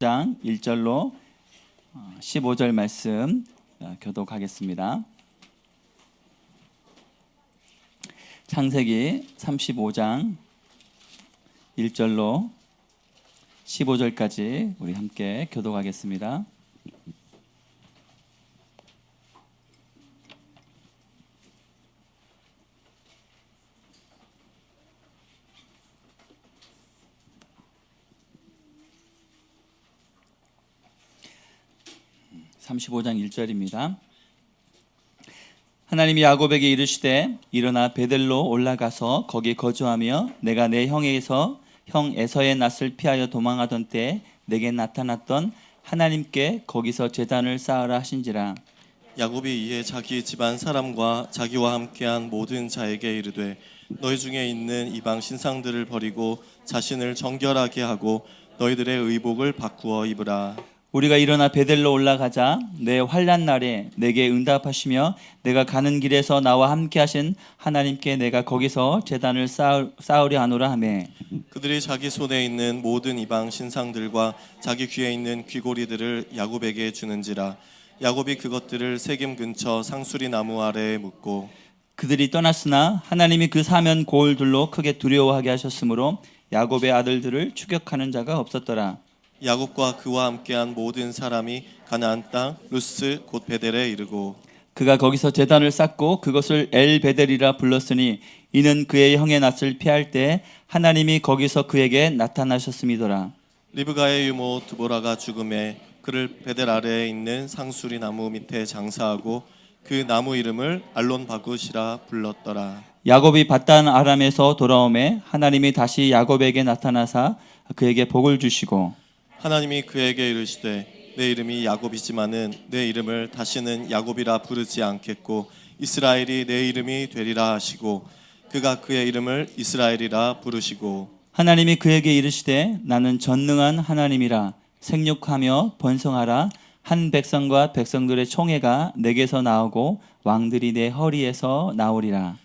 장 1절로 15절 말씀 교독하겠습니다. 창세기 35장 1절로 15절까지 우리 함께 교독하겠습니다. (35장 1절입니다) 하나님이 야곱에게 이르시되 일어나 베델로 올라가서 거기 거주하며 내가 내 형 에서의 낯을 피하여 도망하던 때에 내게 나타났던 하나님께 거기서 제단을 쌓으라 하신지라. 야곱이 이에 자기 집안 사람과 자기와 함께한 모든 자에게 이르되 너희 중에 있는 이방 신상들을 버리고 자신을 정결하게 하고 너희들의 의복을 바꾸어 입으라. 우리가 일어나 베델로 올라가자 내 환난 날에 내게 응답하시며 내가 가는 길에서 나와 함께 하신 하나님께 내가 거기서 제단을 쌓으려 하노라 하매 그들이 자기 손에 있는 모든 이방 신상들과 자기 귀에 있는 귀고리들을 야곱에게 주는지라. 야곱이 그것들을 세겜 근처 상수리 나무 아래에 묻고 그들이 떠났으나 하나님이 그 사면 고을들로 크게 두려워하게 하셨으므로 야곱의 아들들을 추격하는 자가 없었더라. 야곱과 그와 함께한 모든 사람이 가나안 땅 루스 곧 베델에 이르고 그가 거기서 제단을 쌓고 그것을 엘 베델이라 불렀으니 이는 그의 형의 낯을 피할 때 하나님이 거기서 그에게 나타나셨음이더라. 리브가의 유모 드보라가 죽음에 그를 베델 아래에 있는 상수리 나무 밑에 장사하고 그 나무 이름을 알론 바굿이라 불렀더라. 야곱이 밧단 아람에서 돌아오매 하나님이 다시 야곱에게 나타나사 그에게 복을 주시고 하나님이 그에게 이르시되 내 이름이 야곱이지만은 내 이름을 다시는 야곱이라 부르지 않겠고 이스라엘이 내 이름이 되리라 하시고 그가 그의 이름을 이스라엘이라 부르시고 하나님이 그에게 이르시되 나는 전능한 하나님이라 생육하며 번성하라 한 백성과 백성들의 총회가 내게서 나오고 왕들이 내 허리에서 나오리라.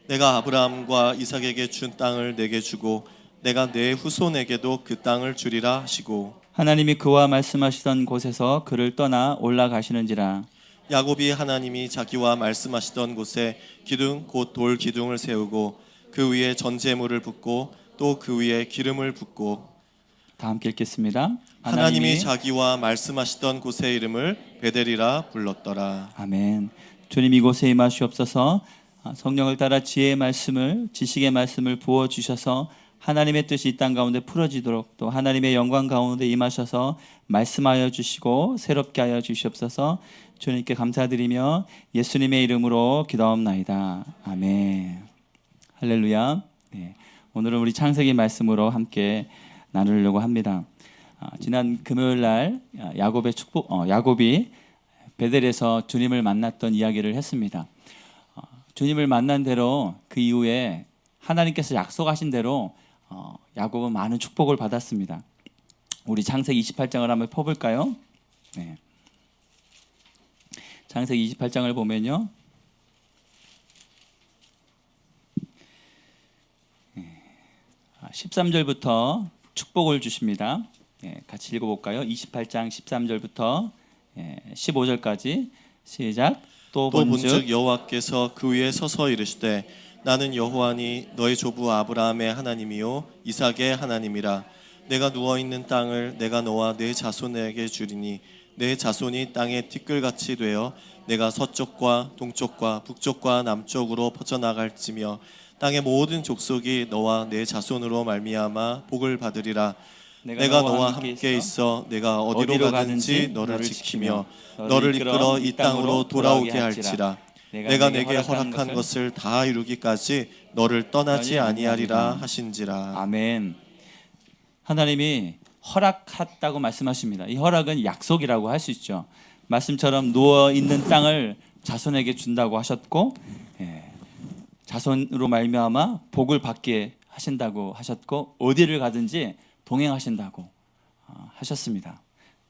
내가 아브라함과 이삭에게 준 땅을 내게 주고 내가 내 후손에게도 그 땅을 주리라 하시고 하나님이 그와 말씀하시던 곳에서 그를 떠나 올라가시는지라. 야곱이 하나님이 자기와 말씀하시던 곳에 기둥 곧 돌 기둥을 세우고 그 위에 전제물을 붓고 또 그 위에 기름을 붓고 다 함께 읽겠습니다. 하나님이 자기와 말씀하시던 곳의 이름을 베델이라 불렀더라. 아멘. 주님 이곳에 임하시옵소서. 성령을 따라 지혜의 말씀을 지식의 말씀을 부어 주셔서 하나님의 뜻이 이 땅 가운데 풀어지도록 또 하나님의 영광 가운데 임하셔서 말씀하여 주시고 새롭게 하여 주시옵소서. 주님께 감사드리며 예수님의 이름으로 기도하옵나이다. 아멘. 할렐루야. 네. 오늘은 우리 창세기 말씀으로 함께 나누려고 합니다. 지난 금요일 날 야곱이 베델에서 주님을 만났던 이야기를 했습니다. 주님을 만난 대로 그 이후에 하나님께서 약속하신 대로 야곱은 많은 축복을 받았습니다. 우리 창세기 28장을 한번 펴볼까요? 네. 창세기 28장을 보면요. 13절부터 축복을 주십니다. 같이 읽어볼까요? 28장 13절부터 15절까지 시작. 또 본즉 여호와께서 그 위에 서서 이르시되 나는 여호와니 너희 조부 아브라함의 하나님이요 이삭의 하나님이라. 내가 누워있는 땅을 내가 너와 네 자손에게 주리니 내 자손이 땅의 티끌같이 되어 내가 서쪽과 동쪽과 북쪽과 남쪽으로 퍼져나갈지며 땅의 모든 족속이 너와 내 자손으로 말미암아 복을 받으리라. 내가 너와 함께 있어 내가 어디로 가든지 너를 지키며 너를 이끌어 이 땅으로 돌아오게 할지라. 내가 내게 허락한 것을 다 이루기까지 너를 떠나지 아니하리라 하신지라. 아멘. 하나님이 허락했다고 말씀하십니다. 이 허락은 약속이라고 할 수 있죠. 말씀처럼 누워 있는 땅을 자손에게 준다고 하셨고, 자손으로 말미암아 복을 받게 하신다고 하셨고, 어디를 가든지 동행하신다고 하셨습니다.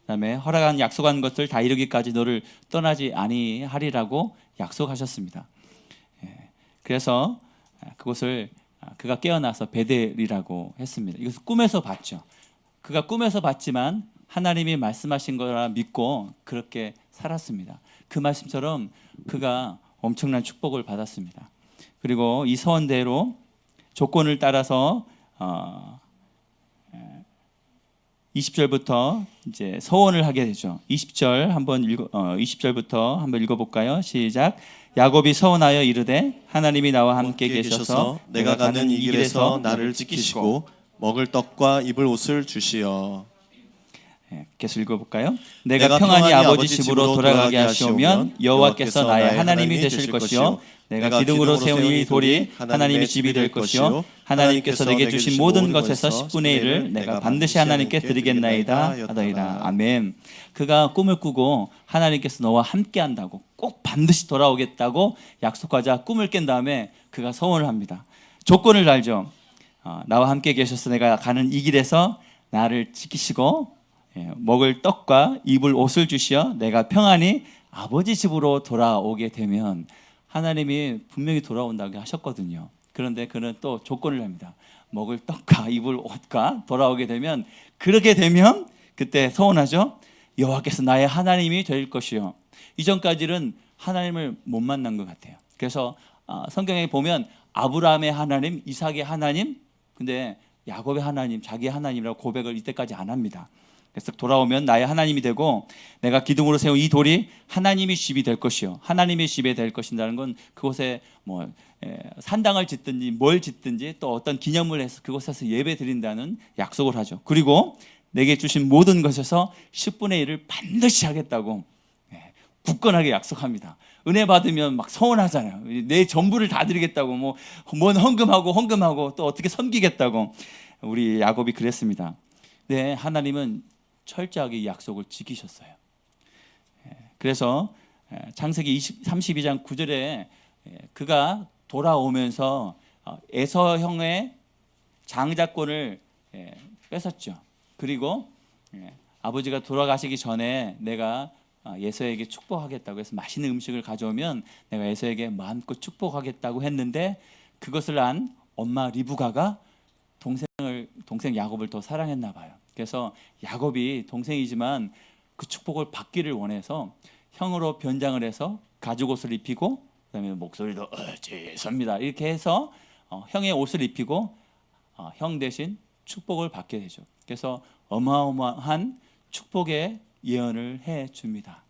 그다음에 허락한 약속한 것을 다 이루기까지 너를 떠나지 아니하리라고 약속하셨습니다. 그래서 그것을 그가 깨어나서 베델이라고 했습니다. 이것을 꿈에서 봤죠. 그가 꿈에서 봤지만 하나님이 말씀하신 거라 믿고 그렇게 살았습니다. 그 말씀처럼 그가 엄청난 축복을 받았습니다. 그리고 이 서원대로 조건을 따라서 20절부터 이제 서원을 하게 되죠. 20절부터 한번 읽어볼까요? 시작. 야곱이 서원하여 이르되 하나님이 나와 함께 계셔서 내가 가는 이 길에서 나를 지키시고 먹을 떡과 입을 옷을 주시어. 계속 읽어볼까요? 내가 평안히 아버지 집으로 돌아가게 하시오면 여호와께서 나의 하나님이 되실 것이요 내가 기둥으로 세운 이 돌이 하나님의 집이 될 것이요 하나님께서 내게 주신 모든 것에서 10분의 1을 내가 반드시 하나님께 드리겠나이다 하더이라. 아멘. 그가 꿈을 꾸고 하나님께서 너와 함께 한다고 꼭 반드시 돌아오겠다고 약속하자 꿈을 깬 다음에 그가 서원을 합니다. 조건을 달죠. 나와 함께 계셔서 내가 가는 이 길에서 나를 지키시고 먹을 떡과 입을 옷을 주시어 내가 평안히 아버지 집으로 돌아오게 되면 하나님이 분명히 돌아온다고 하셨거든요. 그런데 그는 또 조건을 합니다. 먹을 떡과 입을 옷과 돌아오게 되면 그렇게 되면 그때 서원하죠. 여호와께서 나의 하나님이 될 것이요. 이전까지는 하나님을 못 만난 것 같아요. 그래서 성경에 보면 아브라함의 하나님, 이삭의 하나님, 근데 야곱의 하나님, 자기의 하나님이라고 고백을 이때까지 안 합니다. 그래서 돌아오면 나의 하나님이 되고 내가 기둥으로 세운 이 돌이 하나님의 집이 될 것이요 하나님의 집이 될 것인다는 건 그곳에 산당을 짓든지 뭘 짓든지 또 어떤 기념을 해서 그곳에서 예배 드린다는 약속을 하죠. 그리고 내게 주신 모든 것에서 10분의 1을 반드시 하겠다고 굳건하게 약속합니다. 은혜 받으면 막 서운하잖아요. 내 전부를 다 드리겠다고 뭔 헌금하고 또 어떻게 섬기겠다고 우리 야곱이 그랬습니다. 네, 하나님은 철저하게 이 약속을 지키셨어요. 그래서 창세기 32장 9절에 그가 돌아오면서 에서 형의 장자권을 뺏었죠. 그리고 아버지가 돌아가시기 전에 내가 에서에게 축복하겠다고 해서 맛있는 음식을 가져오면 내가 에서에게 마음껏 축복하겠다고 했는데 그것을 안 엄마 리브가가 동생 야곱을 더 사랑했나 봐요. 그래서 야곱이 동생이지만 그 축복을 받기를 원해서 형으로 변장을 해서 가죽 옷을 입히고 그다음에 목소리도 섭니다. 이렇게 해서 형의 옷을 입히고 형 대신 축복을 받게 되죠. 그래서 어마어마한 축복의 예언을 해 줍니다.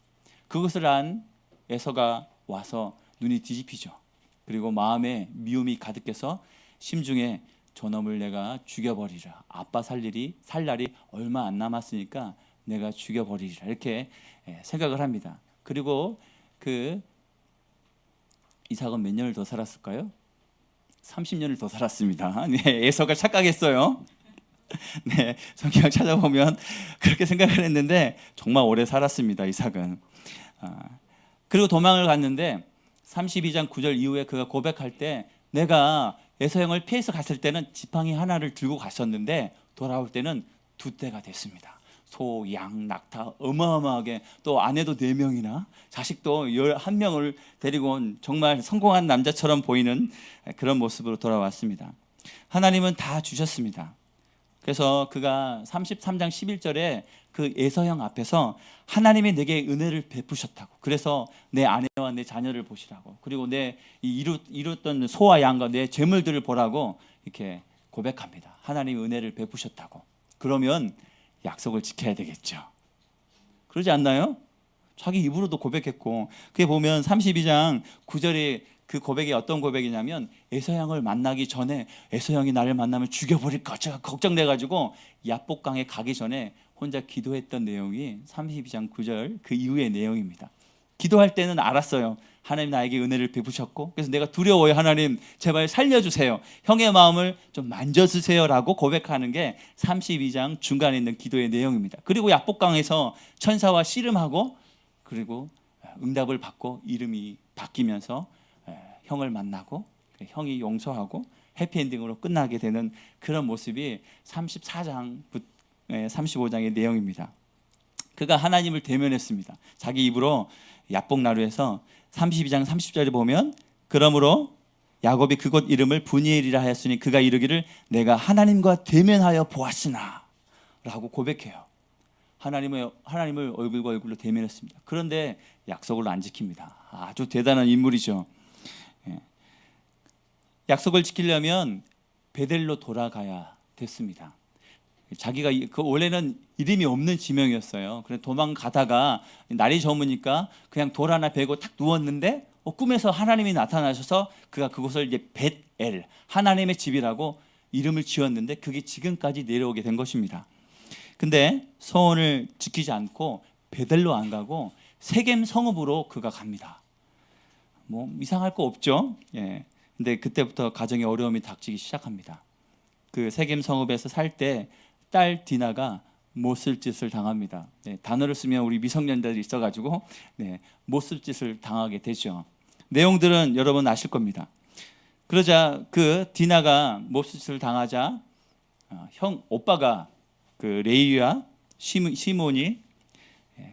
그것을 안 에서가 와서 눈이 뒤집히죠. 그리고 마음에 미움이 가득해서 심중에 저놈을 내가 죽여버리라. 아빠 살 날이 얼마 안 남았으니까 내가 죽여버리리라. 이렇게 생각을 합니다. 그리고 그 이삭은 몇 년을 더 살았을까요? 30년을 더 살았습니다. 네, 에서가 착각했어요. 네, 성경 찾아보면 그렇게 생각을 했는데 정말 오래 살았습니다. 이삭은. 그리고 도망을 갔는데 32장 9절 이후에 그가 고백할 때 내가 에서 형을 피해서 갔을 때는 지팡이 하나를 들고 갔었는데 돌아올 때는 2대가 됐습니다. 소, 양, 낙타 어마어마하게 또 아내도 4명이나 자식도 11명을 데리고 온 정말 성공한 남자처럼 보이는 그런 모습으로 돌아왔습니다. 하나님은 다 주셨습니다. 그래서 그가 33장 11절에 그 에서형 앞에서 하나님이 내게 은혜를 베푸셨다고. 그래서 내 아내와 내 자녀를 보시라고. 그리고 내 이뤘던 소와 양과 내 재물들을 보라고 이렇게 고백합니다. 하나님이 은혜를 베푸셨다고. 그러면 약속을 지켜야 되겠죠. 그러지 않나요? 자기 입으로도 고백했고 그게 보면 32장 9절에 그 고백이 어떤 고백이냐면 에서형을 만나기 전에 에서형이 나를 만나면 죽여버릴까 제가 걱정돼가지고 야복강에 가기 전에 혼자 기도했던 내용이 32장 9절 그 이후의 내용입니다. 기도할 때는 알았어요. 하나님 나에게 은혜를 베푸셨고 그래서 내가 두려워요. 하나님 제발 살려주세요. 형의 마음을 좀 만져주세요라고 고백하는 게 32장 중간에 있는 기도의 내용입니다. 그리고 야복강에서 천사와 씨름하고 그리고 응답을 받고 이름이 바뀌면서 형을 만나고 형이 용서하고 해피엔딩으로 끝나게 되는 그런 모습이 34장 35장의 내용입니다. 그가 하나님을 대면했습니다. 자기 입으로 야복나루에서 32장 30절에 보면 그러므로 야곱이 그곳 이름을 브니엘이라 하였으니 그가 이르기를 내가 하나님과 대면하여 보았으나 라고 고백해요. 하나님을 얼굴과 얼굴로 대면했습니다. 그런데 약속을 안 지킵니다. 아주 대단한 인물이죠. 예. 약속을 지키려면 베델로 돌아가야 됐습니다. 자기가 그 원래는 이름이 없는 지명이었어요. 그래서 도망가다가 날이 저무니까 그냥 돌 하나 베고 탁 누웠는데 꿈에서 하나님이 나타나셔서 그가 그곳을 이제 벳엘, 하나님의 집이라고 이름을 지었는데 그게 지금까지 내려오게 된 것입니다. 근데 서원을 지키지 않고 베델로 안 가고 세겜 성읍으로 그가 갑니다. 뭐 이상할 거 없죠. 예. 근데 그때부터 가정에 어려움이 닥치기 시작합니다. 그 세겜 성읍에서 살 때 딸 디나가 못 쓸 짓을 당합니다. 네, 단어를 쓰면 우리 미성년자들이 있어가지고 못 쓸 짓을 당하게 되죠. 내용들은 여러분 아실 겁니다. 그러자 그 디나가 못 쓸 짓을 당하자 오빠가 그 레위와 시몬이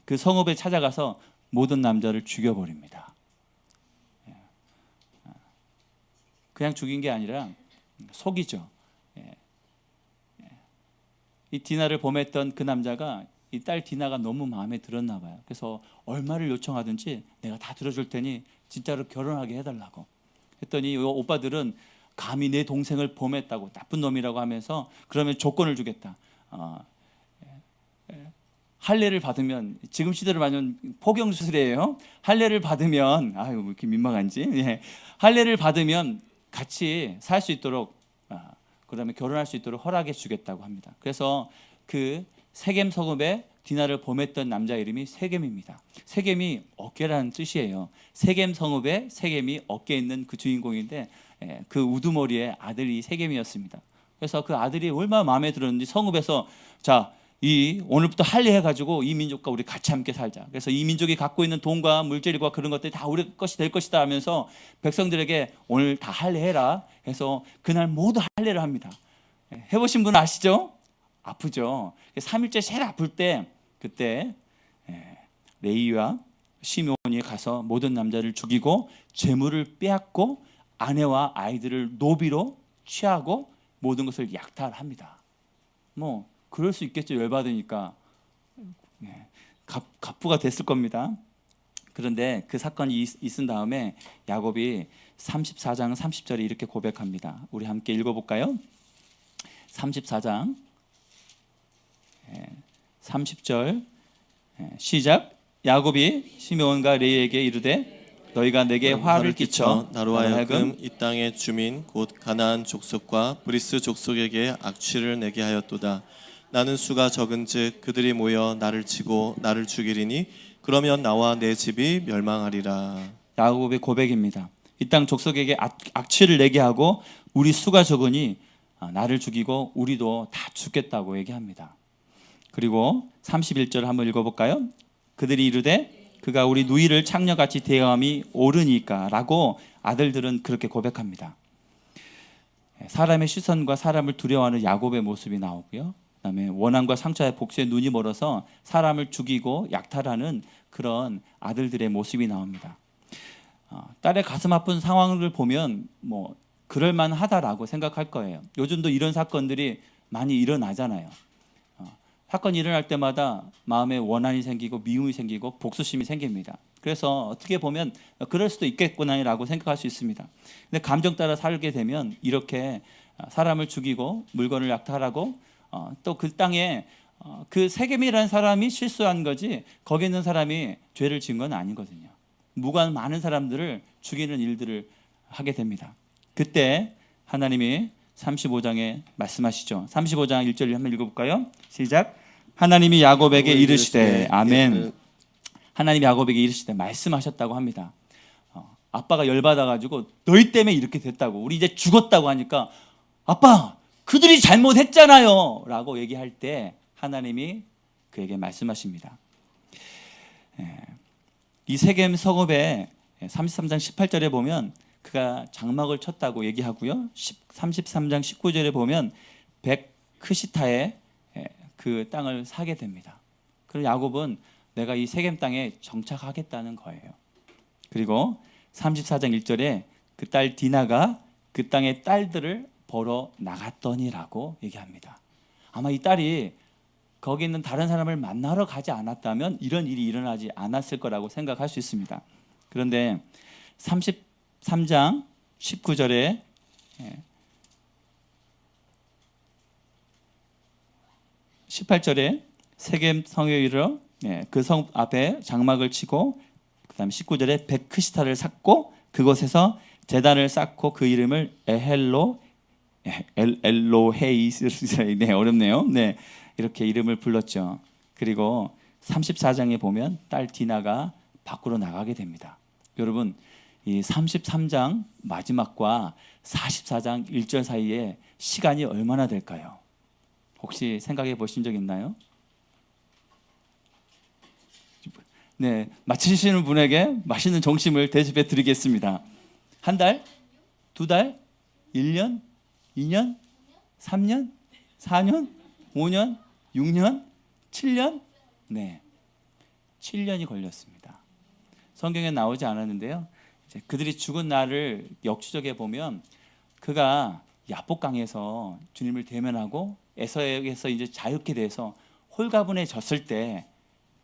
그 성읍에 찾아가서 모든 남자를 죽여버립니다. 그냥 죽인 게 아니라 속이죠. 이 디나를 범했던 그 남자가 이 딸 디나가 너무 마음에 들었나 봐요. 그래서 얼마를 요청하든지 내가 다 들어줄 테니 진짜로 결혼하게 해달라고 했더니 이 오빠들은 감히 내 동생을 범했다고 나쁜 놈이라고 하면서 그러면 조건을 주겠다. 할례를 받으면 지금 시대로 말하면 포경 수술이에요. 할례를 받으면 아유 왜 이렇게 민망한지. 할례를 받으면 같이 살 수 있도록 그다음에 결혼할 수 있도록 허락해 주겠다고 합니다. 그래서 그 세겜 성읍에 디나를 범했던 남자 이름이 세겜입니다. 세겜이 어깨라는 뜻이에요. 세겜 성읍에 세겜이 어깨에 있는 그 주인공인데 그 우두머리의 아들이 세겜이었습니다. 그래서 그 아들이 얼마나 마음에 들었는지 성읍에서 자, 오늘부터 할례해가지고 이 민족과 우리 같이 함께 살자. 그래서 이 민족이 갖고 있는 돈과 물질과 그런 것들이 다 우리 것이 될 것이다 하면서 백성들에게 오늘 다 할례해라 해서 그날 모두 할례를 합니다. 해보신 분 아시죠? 아프죠. 3일째 제일 아플 때 그때 레위와 시몬이 가서 모든 남자를 죽이고 재물을 빼앗고 아내와 아이들을 노비로 취하고 모든 것을 약탈합니다. 뭐 그럴 수 있겠죠. 열받으니까 갑부가 됐을 겁니다. 그런데 그 사건이 있은 다음에 야곱이 34장 30절에 이렇게 고백합니다. 우리 함께 읽어볼까요? 34장 30절 시작. 야곱이 시므온과 레위에게 이르되 너희가 내게 화를 끼쳐 나로 하여금 이 땅의 주민 곧 가나안 족속과 브리스 족속에게 악취를 내게 하였도다. 나는 수가 적은즉 그들이 모여 나를 치고 나를 죽이리니 그러면 나와 내 집이 멸망하리라. 야곱의 고백입니다. 이 땅 족속에게 악취를 내게 하고 우리 수가 적으니 나를 죽이고 우리도 다 죽겠다고 얘기합니다. 그리고 31절 한번 읽어볼까요? 그들이 이르되 그가 우리 누이를 창녀같이 대함이 옳으니까 라고 아들들은 그렇게 고백합니다. 사람의 시선과 사람을 두려워하는 야곱의 모습이 나오고요. 그다음에 원한과 상처의 복수에 눈이 멀어서 사람을 죽이고 약탈하는 그런 아들들의 모습이 나옵니다. 딸의 가슴 아픈 상황을 보면 뭐 그럴만하다라고 생각할 거예요. 요즘도 이런 사건들이 많이 일어나잖아요. 사건이 일어날 때마다 마음에 원한이 생기고 미움이 생기고 복수심이 생깁니다. 그래서 어떻게 보면 그럴 수도 있겠구나라고 생각할 수 있습니다. 근데 감정 따라 살게 되면 이렇게 사람을 죽이고 물건을 약탈하고 또 그 땅에 그 세겜이라는 사람이 실수한 거지 거기 있는 사람이 죄를 지은 건 아니거든요. 무관 많은 사람들을 죽이는 일들을 하게 됩니다. 그때 하나님이 35장에 말씀하시죠. 35장 1절 한번 읽어볼까요? 시작. 하나님이 야곱에게 이르시되 아멘. 하나님이 야곱에게 이르시되 말씀하셨다고 합니다. 아빠가 열받아가지고 너희 때문에 이렇게 됐다고 우리 이제 죽었다고 하니까 아빠 그들이 잘못했잖아요 라고 얘기할 때 하나님이 그에게 말씀하십니다. 이 세겜 성읍에 33장 18절에 보면 그가 장막을 쳤다고 얘기하고요. 33장 19절에 보면 백크시타에 그 땅을 사게 됩니다. 그럼 야곱은 내가 이 세겜 땅에 정착하겠다는 거예요. 그리고 34장 1절에 그 딸 디나가 그 땅의 딸들을 벌어 나갔더니라고 얘기합니다. 아마 이 딸이 거기 있는 다른 사람을 만나러 가지 않았다면 이런 일이 일어나지 않았을 거라고 생각할 수 있습니다. 그런데 33장 19절에 18절에 세겜 성에 이르러 그 성 앞에 장막을 치고 그다음 19절에 베크시타를 샀고 그곳에서 제단을 쌓고 그 이름을 엘로헤이스 네, 어렵네요. 네. 이렇게 이름을 불렀죠. 그리고 34장에 보면 딸 디나가 밖으로 나가게 됩니다. 여러분, 이 33장 마지막과 44장 1절 사이에 시간이 얼마나 될까요? 혹시 생각해 보신 적 있나요? 네, 맞히시는 분에게 맛있는 점심을 대접해 드리겠습니다. 한 달? 두 달? 1년? 2년? 3년? 4년? 5년? 6년? 7년? 네, 7년이 걸렸습니다. 성경에 나오지 않았는데요. 이제 그들이 죽은 날을 역추적해 보면 그가 야복강에서 주님을 대면하고 에서에게서 이제 자유케 돼서 홀가분해졌을 때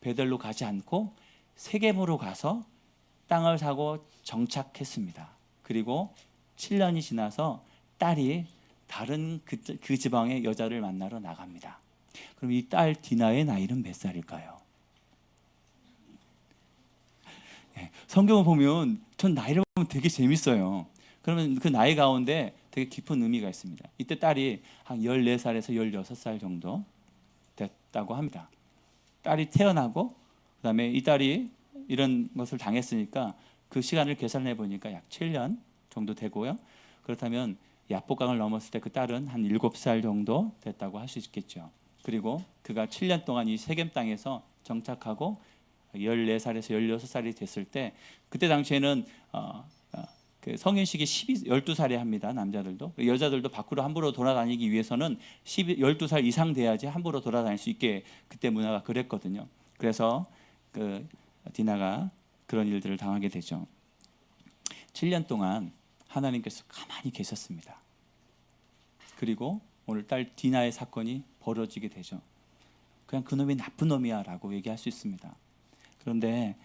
베델로 가지 않고 세겜으로 가서 땅을 사고 정착했습니다. 그리고 7년이 지나서 딸이 다른 그 지방의 여자를 만나러 나갑니다. 그럼 이 딸 디나의 나이는 몇 살일까요? 성경을 보면 전 나이를 보면 되게 재밌어요. 그러면 그 나이 가운데 되게 깊은 의미가 있습니다. 이때 딸이 한 14살에서 16살 정도 됐다고 합니다. 딸이 태어나고 그다음에 이 딸이 이런 것을 당했으니까 그 시간을 계산해 보니까 약 7년 정도 되고요. 그렇다면 야복강을 넘었을 때 그 딸은 한 7살 정도 됐다고 할 수 있겠죠. 그리고 그가 7년 동안 이 세겜 땅에서 정착하고 14살에서 16살이 됐을 때 그때 당시에는 그 성인식이 12살에 합니다. 남자들도. 여자들도 밖으로 함부로 돌아다니기 위해서는 12살 이상 돼야지 함부로 돌아다닐 수 있게 그때 문화가 그랬거든요. 그래서 그 디나가 그런 일들을 당하게 되죠. 7년 동안 하나님께서 가만히 계셨습니다. 그리고 오늘 딸 디나의 사건이 벌어지게 되죠. 그냥 그놈이 나쁜 놈이야 라고 얘기할 수 있습니다. 그런데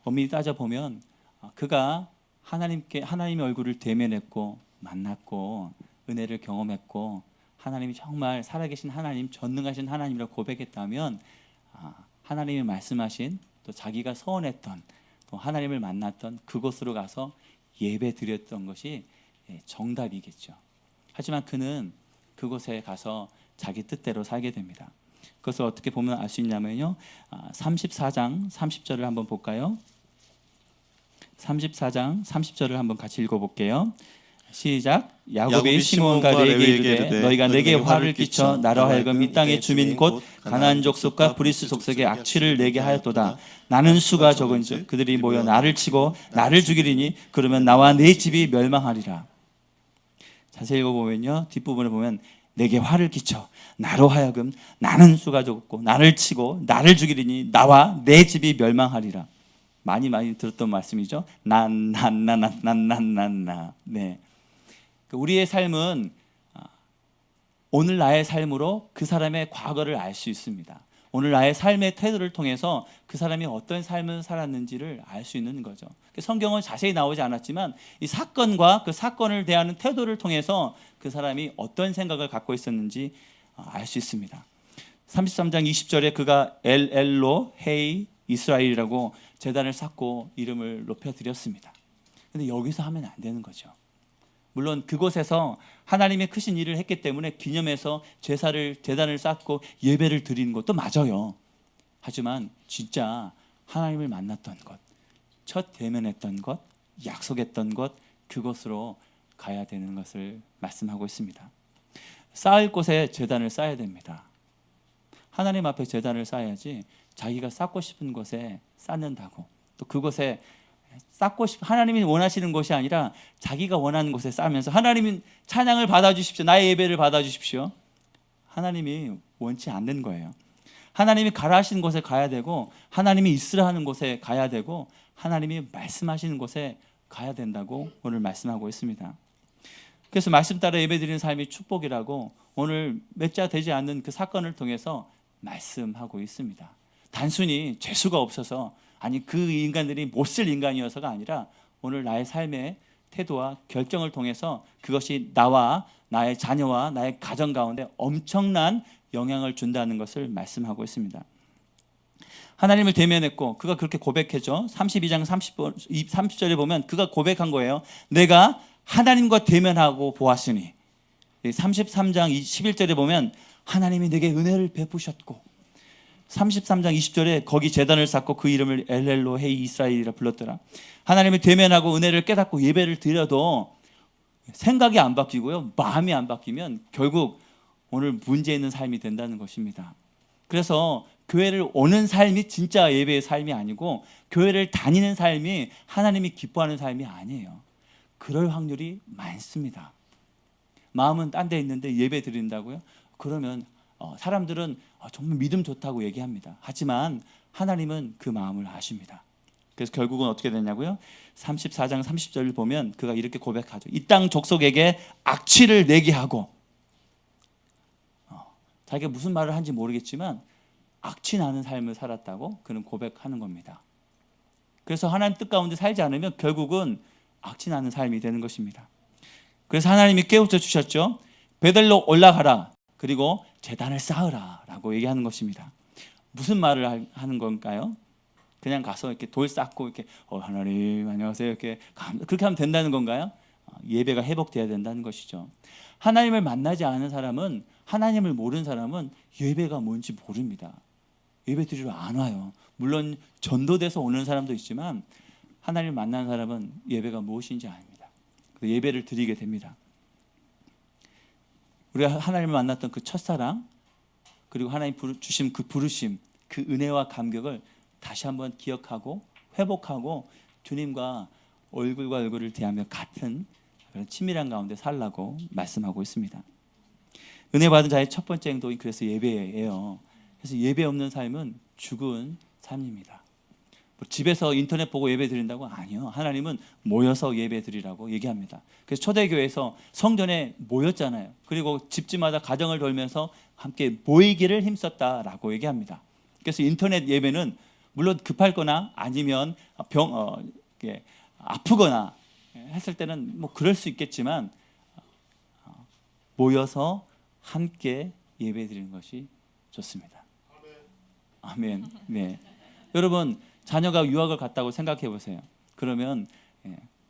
엄밀히 따져보면 그가 하나님의 얼굴을 대면했고 만났고 은혜를 경험했고 하나님이 정말 살아계신 하나님, 전능하신 하나님이라고 고백했다면 하나님이 말씀하신 또 자기가 서원했던 또 하나님을 만났던 그곳으로 가서 예배 드렸던 것이 정답이겠죠. 하지만 그는 그곳에 가서 자기 뜻대로 살게 됩니다. 그것을 어떻게 보면 알 수 있냐면요. 34장 30절을 한번 볼까요? 34장 30절을 한번 같이 읽어볼게요. 시작. 야곱이 시몬과 레위에게 이르되 너희가 내게 화를 끼쳐 나로 하여금 이 땅의 주민 곧 가나안 족속과 브리스 족속의 악취를 내게 하였도다. 나는 수가 적은즉 그들이 모여 나를 치고 나를 죽이리니 그러면 나와 내 집이 멸망하리라. 자세히 읽어보면요. 뒷부분을 보면 내게 화를 끼쳐 나로 하여금 나는 수가 적고 나를 치고 나를 죽이리니 나와 내 집이 멸망하리라. 많이 들었던 말씀이죠. 나. 네. 우리의 삶은 오늘 나의 삶으로 그 사람의 과거를 알 수 있습니다. 오늘 나의 삶의 태도를 통해서 그 사람이 어떤 삶을 살았는지를 알 수 있는 거죠. 성경은 자세히 나오지 않았지만 이 사건과 그 사건을 대하는 태도를 통해서 그 사람이 어떤 생각을 갖고 있었는지 알 수 있습니다. 33장 20절에 그가 엘로 헤이 이스라엘이라고 제단을 쌓고 이름을 높여드렸습니다. 그런데 여기서 하면 안 되는 거죠. 물론 그곳에서 하나님의 크신 일을 했기 때문에 기념해서 제단을 쌓고 예배를 드리는 것도 맞아요. 하지만 진짜 하나님을 만났던 것, 첫 대면했던 것, 약속했던 것, 그곳으로 가야 되는 것을 말씀하고 있습니다. 쌓을 곳에 제단을 쌓아야 됩니다. 하나님 앞에 제단을 쌓아야지 자기가 쌓고 싶은 곳에 쌓는다고 또 그곳에 하나님이 원하시는 것이 아니라 자기가 원하는 곳에 쌓으면서 하나님은 찬양을 받아주십시오. 나의 예배를 받아주십시오. 하나님이 원치 않는 거예요. 하나님이 가라 하시는 곳에 가야 되고 하나님이 있으라 하는 곳에 가야 되고 하나님이 말씀하시는 곳에 가야 된다고 오늘 말씀하고 있습니다. 그래서 말씀 따라 예배드리는 삶이 축복이라고 오늘 몇 자 되지 않는 그 사건을 통해서 말씀하고 있습니다. 단순히 재수가 없어서, 아니 그 인간들이 못쓸 인간이어서가 아니라 오늘 나의 삶의 태도와 결정을 통해서 그것이 나와 나의 자녀와 나의 가정 가운데 엄청난 영향을 준다는 것을 말씀하고 있습니다. 하나님을 대면했고 그가 그렇게 고백했죠. 32장 30절에 보면 그가 고백한 거예요. 내가 하나님과 대면하고 보았으니. 33장 11절에 보면 하나님이 내게 은혜를 베푸셨고, 33장 20절에 거기 제단을 쌓고 그 이름을 엘렐로 헤이 이스라엘이라 불렀더라. 하나님을 대면하고 은혜를 깨닫고 예배를 드려도 생각이 안 바뀌고요, 마음이 안 바뀌면 결국 오늘 문제 있는 삶이 된다는 것입니다. 그래서 교회를 오는 삶이 진짜 예배의 삶이 아니고 교회를 다니는 삶이 하나님이 기뻐하는 삶이 아니에요. 그럴 확률이 많습니다. 마음은 딴 데 있는데 예배 드린다고요? 그러면 사람들은 정말 믿음 좋다고 얘기합니다. 하지만 하나님은 그 마음을 아십니다. 그래서 결국은 어떻게 됐냐고요? 34장 30절을 보면 그가 이렇게 고백하죠. 이 땅 족속에게 악취를 내게 하고, 자기가 무슨 말을 한지 모르겠지만 악취 나는 삶을 살았다고 그는 고백하는 겁니다. 그래서 하나님 뜻 가운데 살지 않으면 결국은 악취 나는 삶이 되는 것입니다. 그래서 하나님이 깨우쳐 주셨죠. 베델로 올라가라, 그리고 제단을 쌓으라 라고 얘기하는 것입니다. 무슨 말을 하는 건가요? 그냥 가서 이렇게 돌 쌓고 이렇게 하나님 안녕하세요 이렇게 그렇게 하면 된다는 건가요? 예배가 회복돼야 된다는 것이죠. 하나님을 만나지 않은 사람은, 하나님을 모르는 사람은 예배가 뭔지 모릅니다. 예배 드리러 안 와요. 물론 전도돼서 오는 사람도 있지만 하나님을 만난 사람은 예배가 무엇인지 압니다. 예배를 드리게 됩니다. 우리가 하나님을 만났던 그 첫사랑, 그리고 하나님 주신 그 부르심, 그 은혜와 감격을 다시 한번 기억하고 회복하고 주님과 얼굴과 얼굴을 대하며 같은 그런 친밀한 가운데 살라고 말씀하고 있습니다. 은혜 받은 자의 첫 번째 행동이 그래서 예배예요. 그래서 예배 없는 삶은 죽은 삶입니다. 집에서 인터넷 보고 예배 드린다고? 아니요. 하나님은 모여서 예배 드리라고 얘기합니다. 그래서 초대교회에서 성전에 모였잖아요. 그리고 집집마다 가정을 돌면서 함께 모이기를 힘썼다라고 얘기합니다. 그래서 인터넷 예배는 물론 급할 거나 아니면 아프거나 했을 때는 뭐 그럴 수 있겠지만 모여서 함께 예배 드리는 것이 좋습니다. 아멘. 네. 여러분, 자녀가 유학을 갔다고 생각해 보세요. 그러면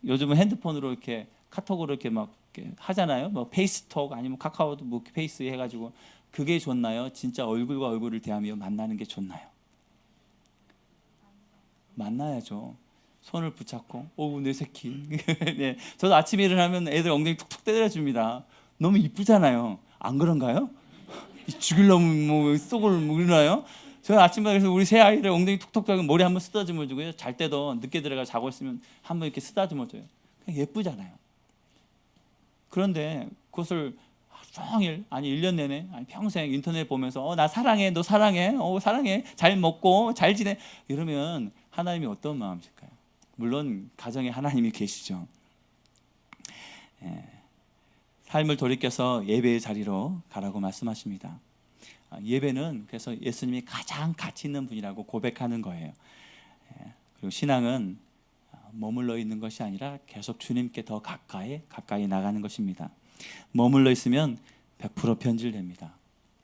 요즘은 핸드폰으로 이렇게 카톡으로 이렇게 막 이렇게 하잖아요. 뭐 페이스톡 아니면 카카오도 뭐 페이스 해가지고, 그게 좋나요? 진짜 얼굴과 얼굴을 대하며 만나는 게 좋나요? 만나야죠. 손을 붙잡고 오우 내 새끼. 네, 저도 아침에 일어나면 애들 엉덩이 툭툭 때려줍니다. 너무 이쁘잖아요. 안 그런가요? 죽일려면 뭐 속을 모르나요? 저는 아침마다 그래서 우리 새 아이들 엉덩이 툭툭 하고 머리 한번 쓰다듬어 주고요. 잘 때도 늦게 들어가 자고 있으면 한번 이렇게 쓰다듬어 줘요. 그냥 예쁘잖아요. 그런데 그것을 종일, 아니 1년 내내, 아니 평생 인터넷 보면서 나 사랑해, 너 사랑해, 사랑해, 잘 먹고 잘 지내, 이러면 하나님이 어떤 마음이실까요? 물론 가정에 하나님이 계시죠. 삶을 돌이켜서 예배의 자리로 가라고 말씀하십니다. 예배는 그래서 예수님이 가장 가치 있는 분이라고 고백하는 거예요. 그리고 신앙은 머물러 있는 것이 아니라 계속 주님께 더 가까이 나가는 것입니다. 머물러 있으면 100% 변질됩니다.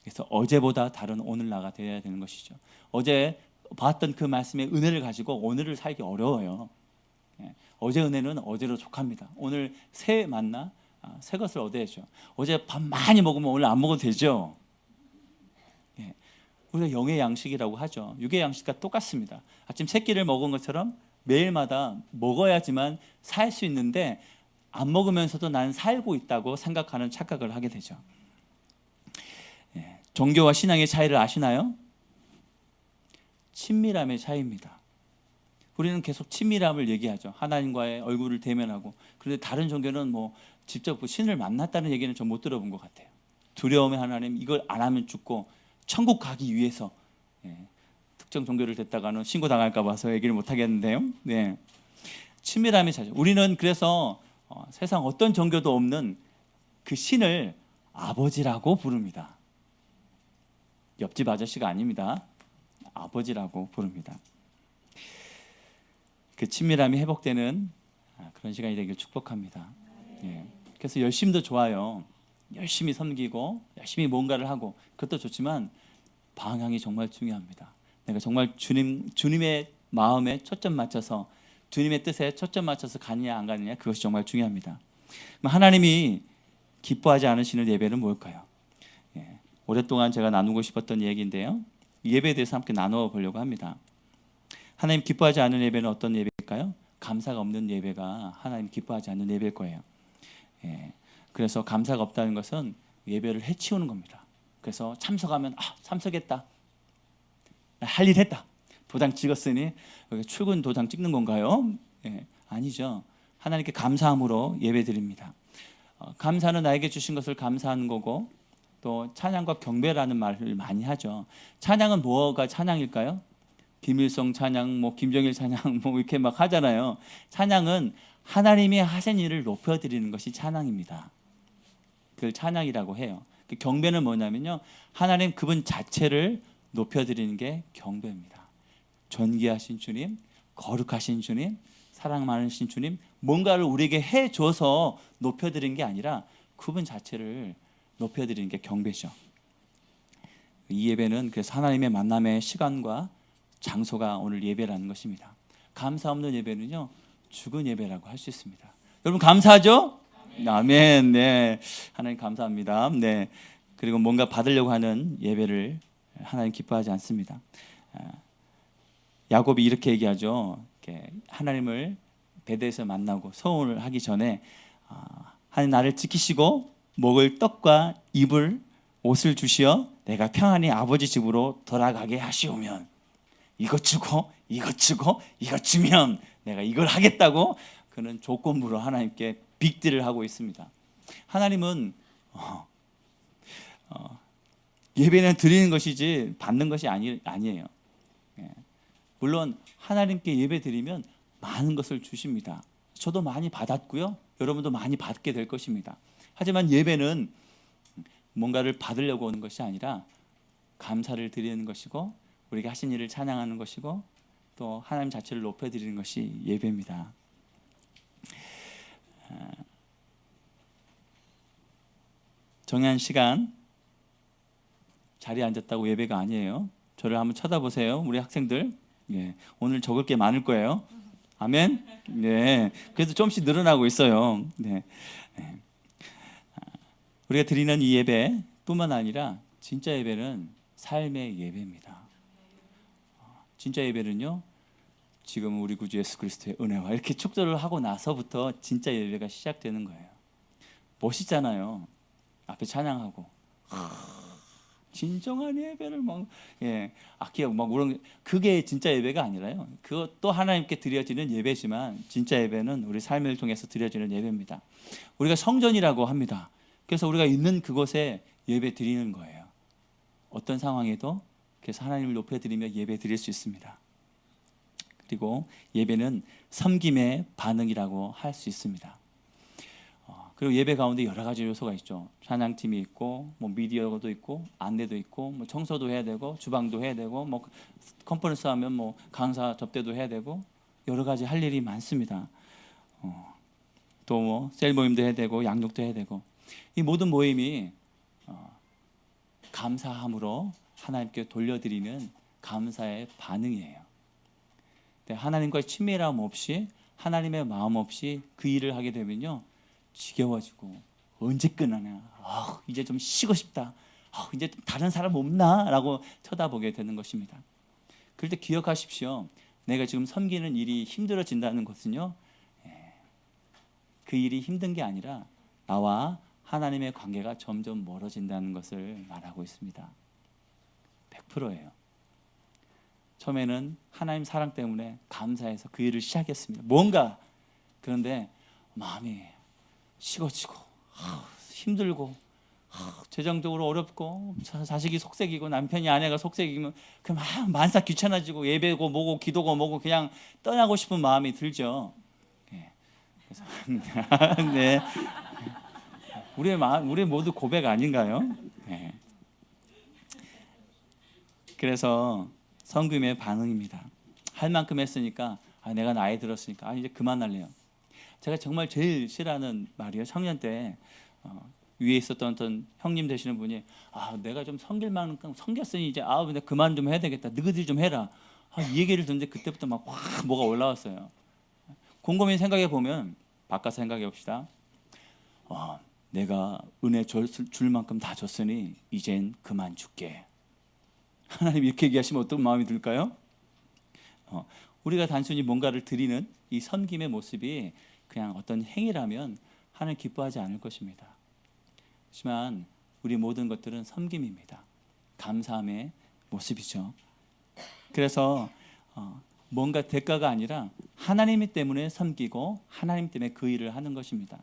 그래서 어제보다 다른 오늘나가 되어야 되는 것이죠. 어제 봤던 그 말씀의 은혜를 가지고 오늘을 살기 어려워요. 어제 은혜는 어제로 족합니다. 오늘 새 만나, 새 것을 얻어야죠. 어제 밥 많이 먹으면 오늘 안 먹어도 되죠. 우리가 영의 양식이라고 하죠. 육의 양식과 똑같습니다. 아침 세 끼를 먹은 것처럼 매일마다 먹어야지만 살 수 있는데, 안 먹으면서도 난 살고 있다고 생각하는 착각을 하게 되죠. 종교와 신앙의 차이를 아시나요? 친밀함의 차이입니다. 우리는 계속 친밀함을 얘기하죠. 하나님과의 얼굴을 대면하고. 그런데 다른 종교는 뭐 직접 신을 만났다는 얘기는 좀 못 들어본 것 같아요. 두려움의 하나님, 이걸 안 하면 죽고 천국 가기 위해서, 특정 종교를 됐다가는 신고당할까 봐서 얘기를 못 하겠는데요. 친밀함의 차이. 우리는 그래서 세상 어떤 종교도 없는 그 신을 아버지라고 부릅니다. 옆집 아저씨가 아닙니다. 아버지라고 부릅니다. 그 친밀함이 회복되는 그런 시간이 되길 축복합니다. 예. 그래서 열심도 좋아요. 열심히 섬기고 열심히 뭔가를 하고 그것도 좋지만 방향이 정말 중요합니다. 내가 정말 주님의 마음에 초점 맞춰서 주님의 뜻에 초점 맞춰서 가느냐 안 가느냐 그것이 정말 중요합니다. 하나님이 기뻐하지 않으시는 예배는 뭘까요? 예. 오랫동안 제가 나누고 싶었던 얘기인데요. 예배에 대해서 함께 나누어 보려고 합니다. 하나님 기뻐하지 않는 예배는 어떤 예배일까요? 감사가 없는 예배가 하나님 기뻐하지 않는 예배일 거예요. 예. 그래서 감사가 없다는 것은 예배를 해치우는 겁니다. 그래서 참석하면 참석했다. 할 일 했다. 도장 찍었으니 여기 출근 도장 찍는 건가요? 예. 아니죠. 하나님께 감사함으로 예배 드립니다. 감사는 나에게 주신 것을 감사하는 거고 또 찬양과 경배라는 말을 많이 하죠. 찬양은 뭐가 찬양일까요? 김일성 찬양, 김정일 찬양 이렇게 막 하잖아요. 찬양은 하나님이 하신 일을 높여드리는 것이 찬양입니다. 그걸 찬양이라고 해요. 경배는 뭐냐면요, 하나님 그분 자체를 높여드리는 게 경배입니다. 존귀하신 주님, 거룩하신 주님, 사랑 많으신 주님, 뭔가를 우리에게 해줘서 높여드리는 게 아니라 그분 자체를 높여드리는 게 경배죠. 이 예배는 그래서 하나님의 만남의 시간과 장소가 오늘 예배라는 것입니다. 감사 없는 예배는요, 죽은 예배라고 할 수 있습니다. 여러분 감사하죠? 아멘. 네, 하나님 감사합니다. 네, 그리고 뭔가 받으려고 하는 예배를 하나님 기뻐하지 않습니다. 야곱이 이렇게 얘기하죠. 하나님을 베델에서 만나고 서원을 하기 전에 하나님 나를 지키시고 먹을 떡과 입을 옷을 주시어 내가 평안히 아버지 집으로 돌아가게 하시오면 이것 주고 이것 주고 이것 주면 내가 이걸 하겠다고 그는 조건부로 하나님께 빅딜을 하고 있습니다. 하나님은 예배는 드리는 것이지 받는 것이 아니에요. 물론 하나님께 예배 드리면 많은 것을 주십니다. 저도 많이 받았고요. 여러분도 많이 받게 될 것입니다. 하지만 예배는 뭔가를 받으려고 오는 것이 아니라 감사를 드리는 것이고 우리가 하신 일을 찬양하는 것이고 또 하나님 자체를 높여드리는 것이 예배입니다. 정한 시간 자리에 앉았다고 예배가 아니에요. 저를 한번 쳐다보세요. 우리 학생들. 예, 오늘 적을 게 많을 거예요. 아멘. 네, 그래도 조금씩 늘어나고 있어요. 네. 우리가 드리는 이 예배뿐만 아니라 진짜 예배는 삶의 예배입니다. 진짜 예배는요, 지금 우리 구주 예수 그리스도의 은혜와 이렇게 축도를 하고 나서부터 진짜 예배가 시작되는 거예요. 멋있잖아요. 앞에 찬양하고 진정한 예배를 악기하고 그런 그게 진짜 예배가 아니라요. 그것도 하나님께 드려지는 예배지만 진짜 예배는 우리 삶을 통해서 드려지는 예배입니다. 우리가 성전이라고 합니다. 그래서 우리가 있는 그곳에 예배 드리는 거예요. 어떤 상황에도 그래서 하나님을 높여드리며 예배 드릴 수 있습니다. 그리고 예배는 섬김의 반응이라고 할 수 있습니다. 그리고 예배 가운데 여러 가지 요소가 있죠. 찬양팀이 있고, 미디어도 있고, 안내도 있고, 청소도 해야 되고, 주방도 해야 되고, 컨퍼런스 하면 강사 접대도 해야 되고, 여러 가지 할 일이 많습니다. 또 셀 모임도 해야 되고, 양육도 해야 되고, 이 모든 모임이 감사함으로 하나님께 돌려드리는 감사의 반응이에요. 하나님과의 친밀함 없이 하나님의 마음 없이 그 일을 하게 되면요, 지겨워지고 언제 끝나냐, 이제 좀 쉬고 싶다, 이제 다른 사람 없나 라고 쳐다보게 되는 것입니다. 그럴 때 기억하십시오. 내가 지금 섬기는 일이 힘들어진다는 것은요, 그 일이 힘든 게 아니라 나와 하나님의 관계가 점점 멀어진다는 것을 말하고 있습니다. 100%예요. 처음에는 하나님 사랑 때문에 감사해서 그 일을 시작했습니다. 뭔가 그런데 마음이 식어지고 힘들고 재정적으로 어렵고 자식이 속색이고 남편이 아내가 속색이면 그 막 만사 귀찮아지고 예배고 뭐고 기도고 뭐고 그냥 떠나고 싶은 마음이 들죠. 그래서 네. 우리 모두 고백 아닌가요? 네. 그래서 섬김의 반응입니다. 할 만큼 했으니까 내가 나이 들었으니까 이제 그만할래요. 제가 정말 제일 싫어하는 말이에요. 청년 때 위에 있었던 어떤 형님 되시는 분이 내가 좀 섬길 만큼 섬겼으니 이제 근데 그만 좀 해야 되겠다. 너희들이 좀 해라. 이 얘기를 듣는데 그때부터 막 확 뭐가 올라왔어요. 곰곰이 생각해 보면 바꿔 생각해 봅시다. 내가 은혜 줄 만큼 다 줬으니 이젠 그만 줄게. 하나님 이렇게 얘기하시면 어떤 마음이 들까요? 우리가 단순히 뭔가를 드리는 이 섬김의 모습이 그냥 어떤 행위라면 하나님 기뻐하지 않을 것입니다. 하지만 우리 모든 것들은 섬김입니다. 감사함의 모습이죠. 그래서 뭔가 대가가 아니라 하나님 때문에 섬기고 하나님 때문에 그 일을 하는 것입니다.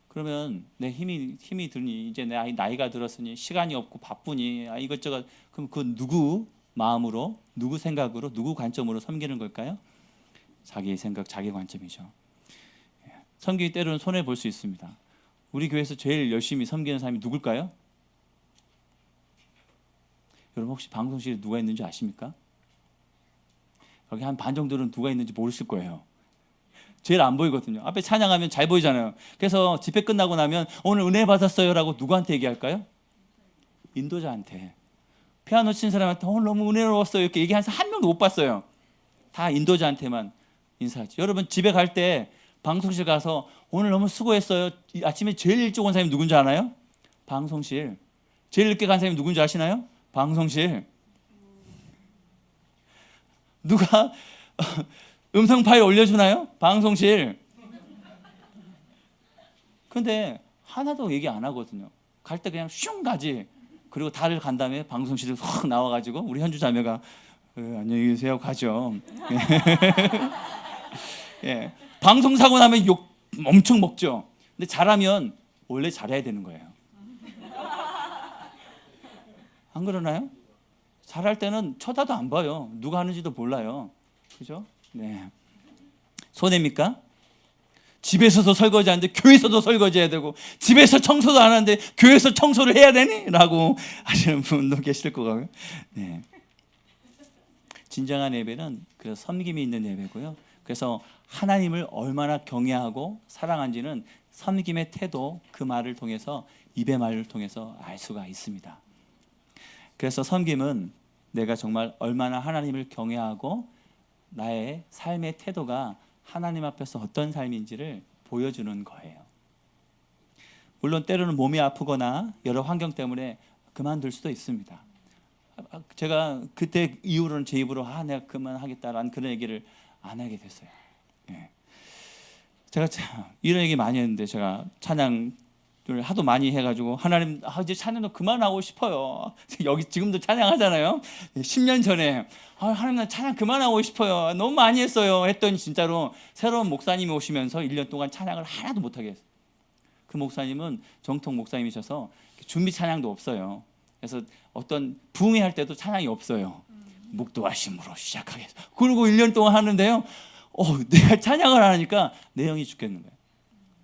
그러면 내 힘이 드니 이제 내 나이가 들었으니 시간이 없고 바쁘니 이것저것 그럼 그 누구 마음으로 누구 생각으로 누구 관점으로 섬기는 걸까요? 자기 생각 자기 관점이죠. 섬기기 때로는 손해 볼 수 있습니다. 우리 교회에서 제일 열심히 섬기는 사람이 누굴까요? 여러분 혹시 방송실에 누가 있는지 아십니까? 여기 한 반 정도는 누가 있는지 모르실 거예요. 제일 안 보이거든요. 앞에 찬양하면 잘 보이잖아요. 그래서 집회 끝나고 나면 오늘 은혜 받았어요라고 누구한테 얘기할까요? 인도자한테. 피아노 친 사람한테 오늘 너무 은혜로웠어요 이렇게 얘기하는 사람 한 명도 못 봤어요. 다 인도자한테만 인사하지. 여러분 집에 갈 때 방송실 가서 오늘 너무 수고했어요. 아침에 제일 일찍 온 사람이 누군지 아나요? 방송실. 제일 늦게 간 사람이 누군지 아시나요? 방송실. 누가 음성 파일 올려주나요? 방송실. 근데 하나도 얘기 안 하거든요. 갈 때 그냥 슝 가지. 그리고 다들 간 다음에 방송실을 확 나와가지고 우리 현주 자매가 안녕히 계세요 가죠. 예. 방송 사고 나면 욕 엄청 먹죠. 근데 잘하면 원래 잘해야 되는 거예요. 안 그러나요? 잘할 때는 쳐다도 안 봐요. 누가 하는지도 몰라요. 그죠? 네. 손해입니까? 집에서도 설거지하는데 교회에서도 설거지해야 되고 집에서 청소도 안 하는데 교회에서 청소를 해야 되니? 라고 하시는 분도 계실 거고요. 네. 진정한 예배는 그래서 섬김이 있는 예배고요. 그래서 하나님을 얼마나 경외하고 사랑한지는 섬김의 태도 그 말을 통해서 입의 말을 통해서 알 수가 있습니다. 그래서 섬김은 내가 정말 얼마나 하나님을 경외하고 나의 삶의 태도가 하나님 앞에서 어떤 삶인지를 보여주는 거예요. 물론 때로는 몸이 아프거나 여러 환경 때문에 그만둘 수도 있습니다. 제가 그때 이후로는 제 입으로 내가 그만하겠다라는 그런 얘기를 안 하게 됐어요. 네. 제가 이런 얘기 많이 했는데 제가 찬양을 하도 많이 해가지고 하나님 이제 찬양도 그만하고 싶어요. 여기 지금도 찬양하잖아요. 10년 전에 하나님 나 찬양 그만하고 싶어요. 너무 많이 했어요. 했더니 진짜로 새로운 목사님이 오시면서 1년 동안 찬양을 하나도 못하게 했어요. 그 목사님은 정통 목사님이셔서 준비 찬양도 없어요. 그래서 어떤 부흥회 할 때도 찬양이 없어요. 묵도하심으로 시작하겠어. 그리고 1년 동안 하는데요. 내가 찬양을 안 하니까 내 영이 죽겠는 거예요.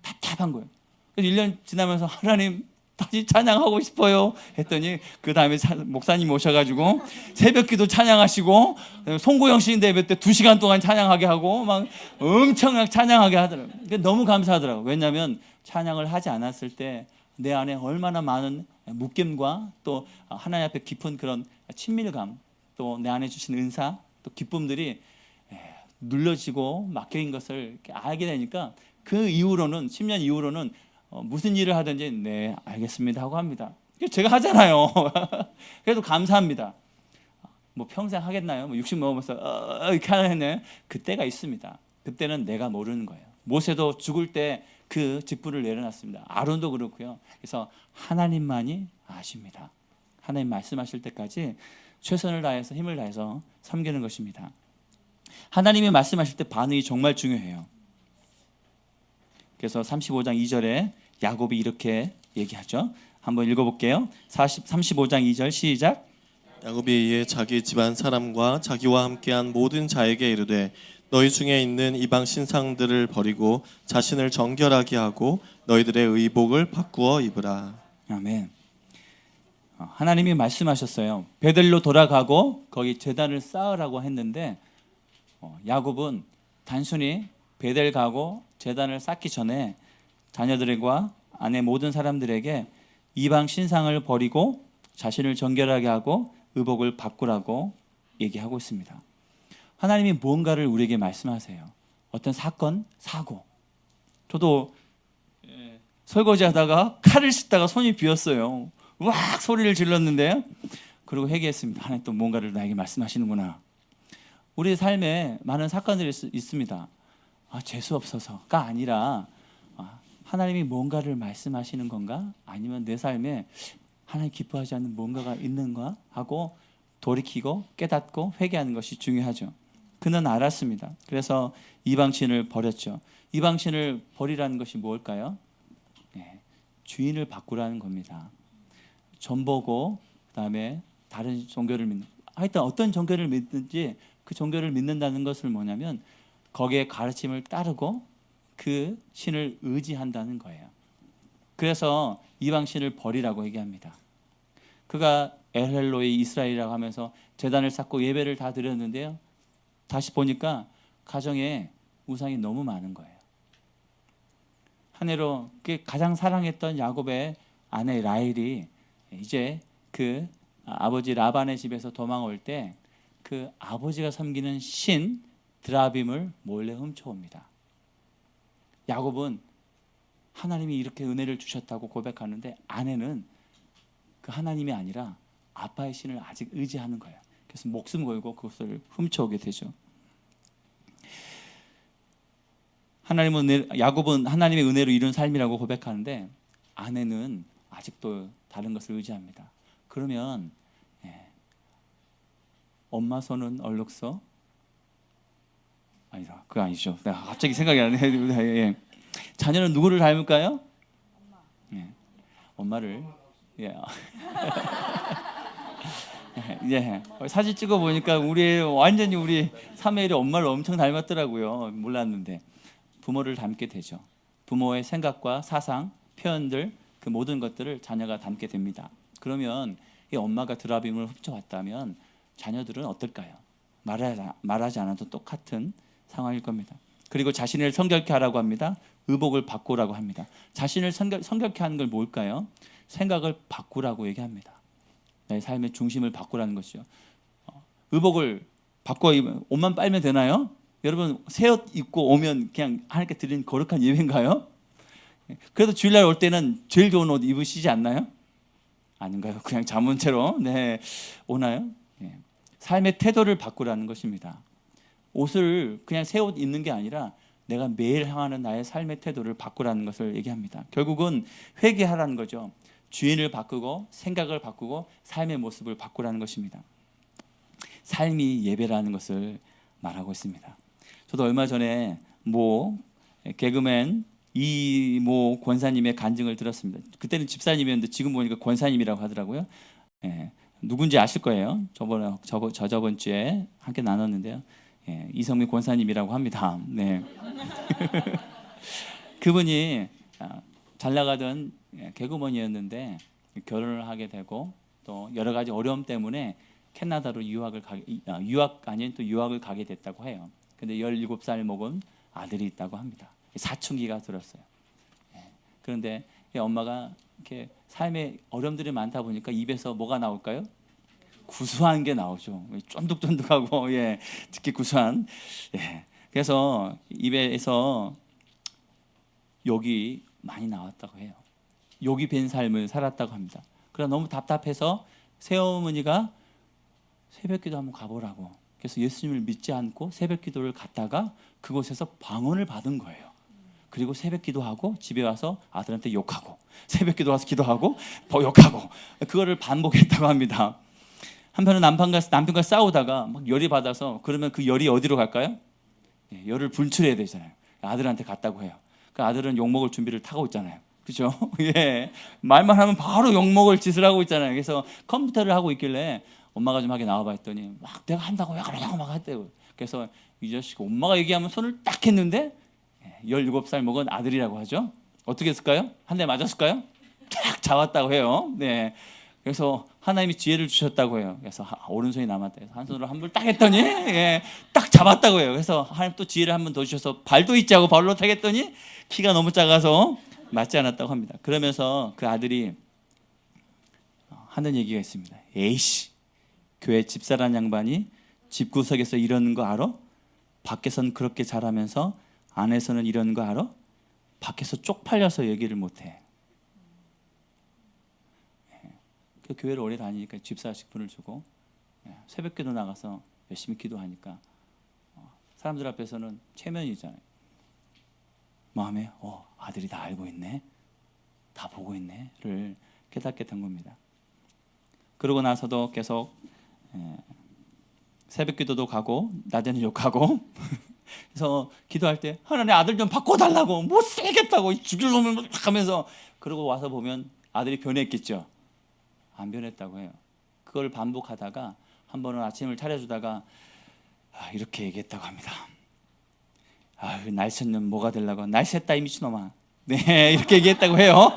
답답한 거예요. 그래서 1년 지나면서 하나님 다시 찬양하고 싶어요 했더니 그 다음에 목사님 오셔가지고 새벽기도 찬양하시고 송고영 시인 예배 때 2시간 동안 찬양하게 하고 막 엄청 찬양하게 하더라고요. 너무 감사하더라고요. 왜냐하면 찬양을 하지 않았을 때 내 안에 얼마나 많은 묶임과 또 하나님 앞에 깊은 그런 친밀감 또 내 안에 주신 은사 또 기쁨들이 눌러지고 막혀있는 것을 알게 되니까 그 이후로는 10년 이후로는 무슨 일을 하든지 네 알겠습니다 하고 합니다. 제가 하잖아요. 그래도 감사합니다. 뭐 평생 하겠나요? 60 먹으면서 이렇게 하는 그때가 있습니다. 그때는 내가 모르는 거예요. 모세도 죽을 때 그 직분을 내려놨습니다. 아론도 그렇고요. 그래서 하나님만이 아십니다. 하나님 말씀하실 때까지 최선을 다해서 힘을 다해서 섬기는 것입니다. 하나님이 말씀하실 때 반응이 정말 중요해요. 그래서 35장 2절에 야곱이 이렇게 얘기하죠. 한번 읽어볼게요. 35장 2절 시작. 야곱이 이에 자기 집안 사람과 자기와 함께한 모든 자에게 이르되 너희 중에 있는 이방 신상들을 버리고 자신을 정결하게 하고 너희들의 의복을 바꾸어 입으라. 아멘. 하나님이 말씀하셨어요. 베들로 돌아가고 거기 제단을 쌓으라고 했는데 야곱은 단순히 베델 가고 제단을 쌓기 전에 자녀들과 아내 모든 사람들에게 이방 신상을 버리고 자신을 정결하게 하고 의복을 바꾸라고 얘기하고 있습니다. 하나님이 무언가를 우리에게 말씀하세요. 어떤 사건, 사고. 저도 설거지하다가 칼을 씻다가 손이 비었어요. 으악 소리를 질렀는데요. 그리고 회개했습니다. 하나님 또 뭔가를 나에게 말씀하시는구나. 우리 삶에 많은 사건들이 있습니다. 재수 없어서가 아니라 하나님이 뭔가를 말씀하시는 건가? 아니면 내 삶에 하나님 기뻐하지 않는 뭔가가 있는가? 하고 돌이키고 깨닫고 회개하는 것이 중요하죠. 그는 알았습니다. 그래서 이방신을 버렸죠. 이방신을 버리라는 것이 뭘까요? 주인을 바꾸라는 겁니다. 전보고 그다음에 다른 종교를 믿는, 하여튼 어떤 종교를 믿든지 그 종교를 믿는다는 것을 뭐냐면 거기에 가르침을 따르고 그 신을 의지한다는 거예요. 그래서 이방신을 버리라고 얘기합니다. 그가 엘헬로이 이스라엘이라고 하면서 제단을 쌓고 예배를 다 드렸는데요. 다시 보니까 가정에 우상이 너무 많은 거예요. 한 해로 가장 사랑했던 야곱의 아내 라헬이 이제 그 아버지 라반의 집에서 도망올 때 그 아버지가 섬기는 신 드라빔을 몰래 훔쳐옵니다. 야곱은 하나님이 이렇게 은혜를 주셨다고 고백하는데 아내는 그 하나님이 아니라 아빠의 신을 아직 의지하는 거예요. 그래서 목숨 걸고 그것을 훔쳐오게 되죠. 야곱은 하나님의 은혜로 이룬 삶이라고 고백하는데 아내는 아직도 다른 것을 의지합니다. 그러면 엄마 손은 얼룩서? 아니다, 그거 아니죠. 내가 갑자기 생각이 안 나. 자녀는 누구를 닮을까요? 엄마를. 사진 찍어 보니까 완전히 우리 사무엘이 엄마를 엄청 닮았더라고요. 몰랐는데 부모를 닮게 되죠. 부모의 생각과 사상, 표현들 그 모든 것들을 자녀가 닮게 됩니다. 그러면 이 엄마가 드라빔을 훔쳐왔다면 자녀들은 어떨까요? 말하지 않아도 똑같은 상황일 겁니다. 그리고 자신을 성결케 하라고 합니다. 의복을 바꾸라고 합니다. 자신을 성결케 하는 걸 뭘까요? 생각을 바꾸라고 얘기합니다. 내 삶의 중심을 바꾸라는 것이죠. 의복을 바꿔 입으면 옷만 빨면 되나요? 여러분 새 옷 입고 오면 그냥 하나님께 드리는 거룩한 예배인가요? 그래도 주일날 올 때는 제일 좋은 옷 입으시지 않나요? 아닌가요? 그냥 잠은 채로 오나요? 삶의 태도를 바꾸라는 것입니다. 옷을 그냥 새 옷 입는 게 아니라 내가 매일 향하는 나의 삶의 태도를 바꾸라는 것을 얘기합니다. 결국은 회개하라는 거죠. 주인을 바꾸고 생각을 바꾸고 삶의 모습을 바꾸라는 것입니다. 삶이 예배라는 것을 말하고 있습니다. 저도 얼마 전에 개그맨 이모 권사님의 간증을 들었습니다. 그때는 집사님이었는데 지금 보니까 권사님이라고 하더라고요. 누군지 아실 거예요. 저번 주에 함께 나눴는데요. 이성민 권사님이라고 합니다. 그분이 잘 나가던 개그맨이었는데 결혼을 하게 되고 또 여러 가지 어려움 때문에 캐나다로 유학을 가게 됐다고 해요. 근데 17살 먹은 아들이 있다고 합니다. 사춘기가 들었어요. 그런데 엄마가 이렇게 삶에 어려움들이 많다 보니까 입에서 뭐가 나올까요? 구수한 게 나오죠. 쫀득쫀득하고 특히 구수한. 그래서 입에서 욕이 많이 나왔다고 해요. 욕이 밴 삶을 살았다고 합니다. 그러나 너무 답답해서 새어머니가 새벽기도 한번 가보라고. 그래서 예수님을 믿지 않고 새벽기도를 갔다가 그곳에서 방언을 받은 거예요. 그리고 새벽기도하고 집에 와서 아들한테 욕하고 새벽기도 와서 기도하고 욕하고 그거를 반복했다고 합니다. 한편은 남편과 싸우다가 막 열이 받아서 그러면 그 열이 어디로 갈까요? 열을 분출해야 되잖아요. 아들한테 갔다고 해요. 그 아들은 욕먹을 준비를 타고 있잖아요. 그렇죠? 말만 하면 바로 욕먹을 짓을 하고 있잖아요. 그래서 컴퓨터를 하고 있길래 엄마가 좀 하게 나와봐 했더니 막 내가 한다고 왜 그러냐고 막 했대요. 그래서 이 자식 엄마가 얘기하면 손을 딱 했는데 17살 먹은 아들이라고 하죠. 어떻게 했을까요? 한 대 맞았을까요? 딱 잡았다고 해요. 네. 그래서 하나님이 지혜를 주셨다고 해요. 그래서 오른손이 남았다 해서 한 손으로 한 번 딱 했더니 딱 잡았다고 해요. 그래서 하나님 또 지혜를 한 번 더 주셔서 발도 있지 하고 발로 딱 했더니 키가 너무 작아서 맞지 않았다고 합니다. 그러면서 그 아들이 하는 얘기가 있습니다. 에이씨, 교회 집사란 양반이 집구석에서 이러는 거 알아? 밖에선 그렇게 잘하면서 안에서는 이러는 거 알아? 밖에서 쪽팔려서 얘기를 못해. 그 교회를 오래 다니니까 집사 식분을 주고 새벽기도 나가서 열심히 기도하니까 사람들 앞에서는 체면이잖아요. 마음에 아들이 다 알고 있네, 다 보고 있네를 깨닫게 된 겁니다. 그러고 나서도 계속 새벽기도도 가고 낮에는 욕하고 그래서 기도할 때 하나님 아들 좀 바꿔달라고, 못 살겠다고, 죽일 놈을 하면서, 그러고 와서 보면 아들이 변했겠죠. 안 변했다고 해요. 그걸 반복하다가 한 번은 아침을 차려주다가 이렇게 얘기했다고 합니다. 날쌘 뭐가 되려고, 날샜다 이 미친놈아. 네, 이렇게 얘기했다고 해요.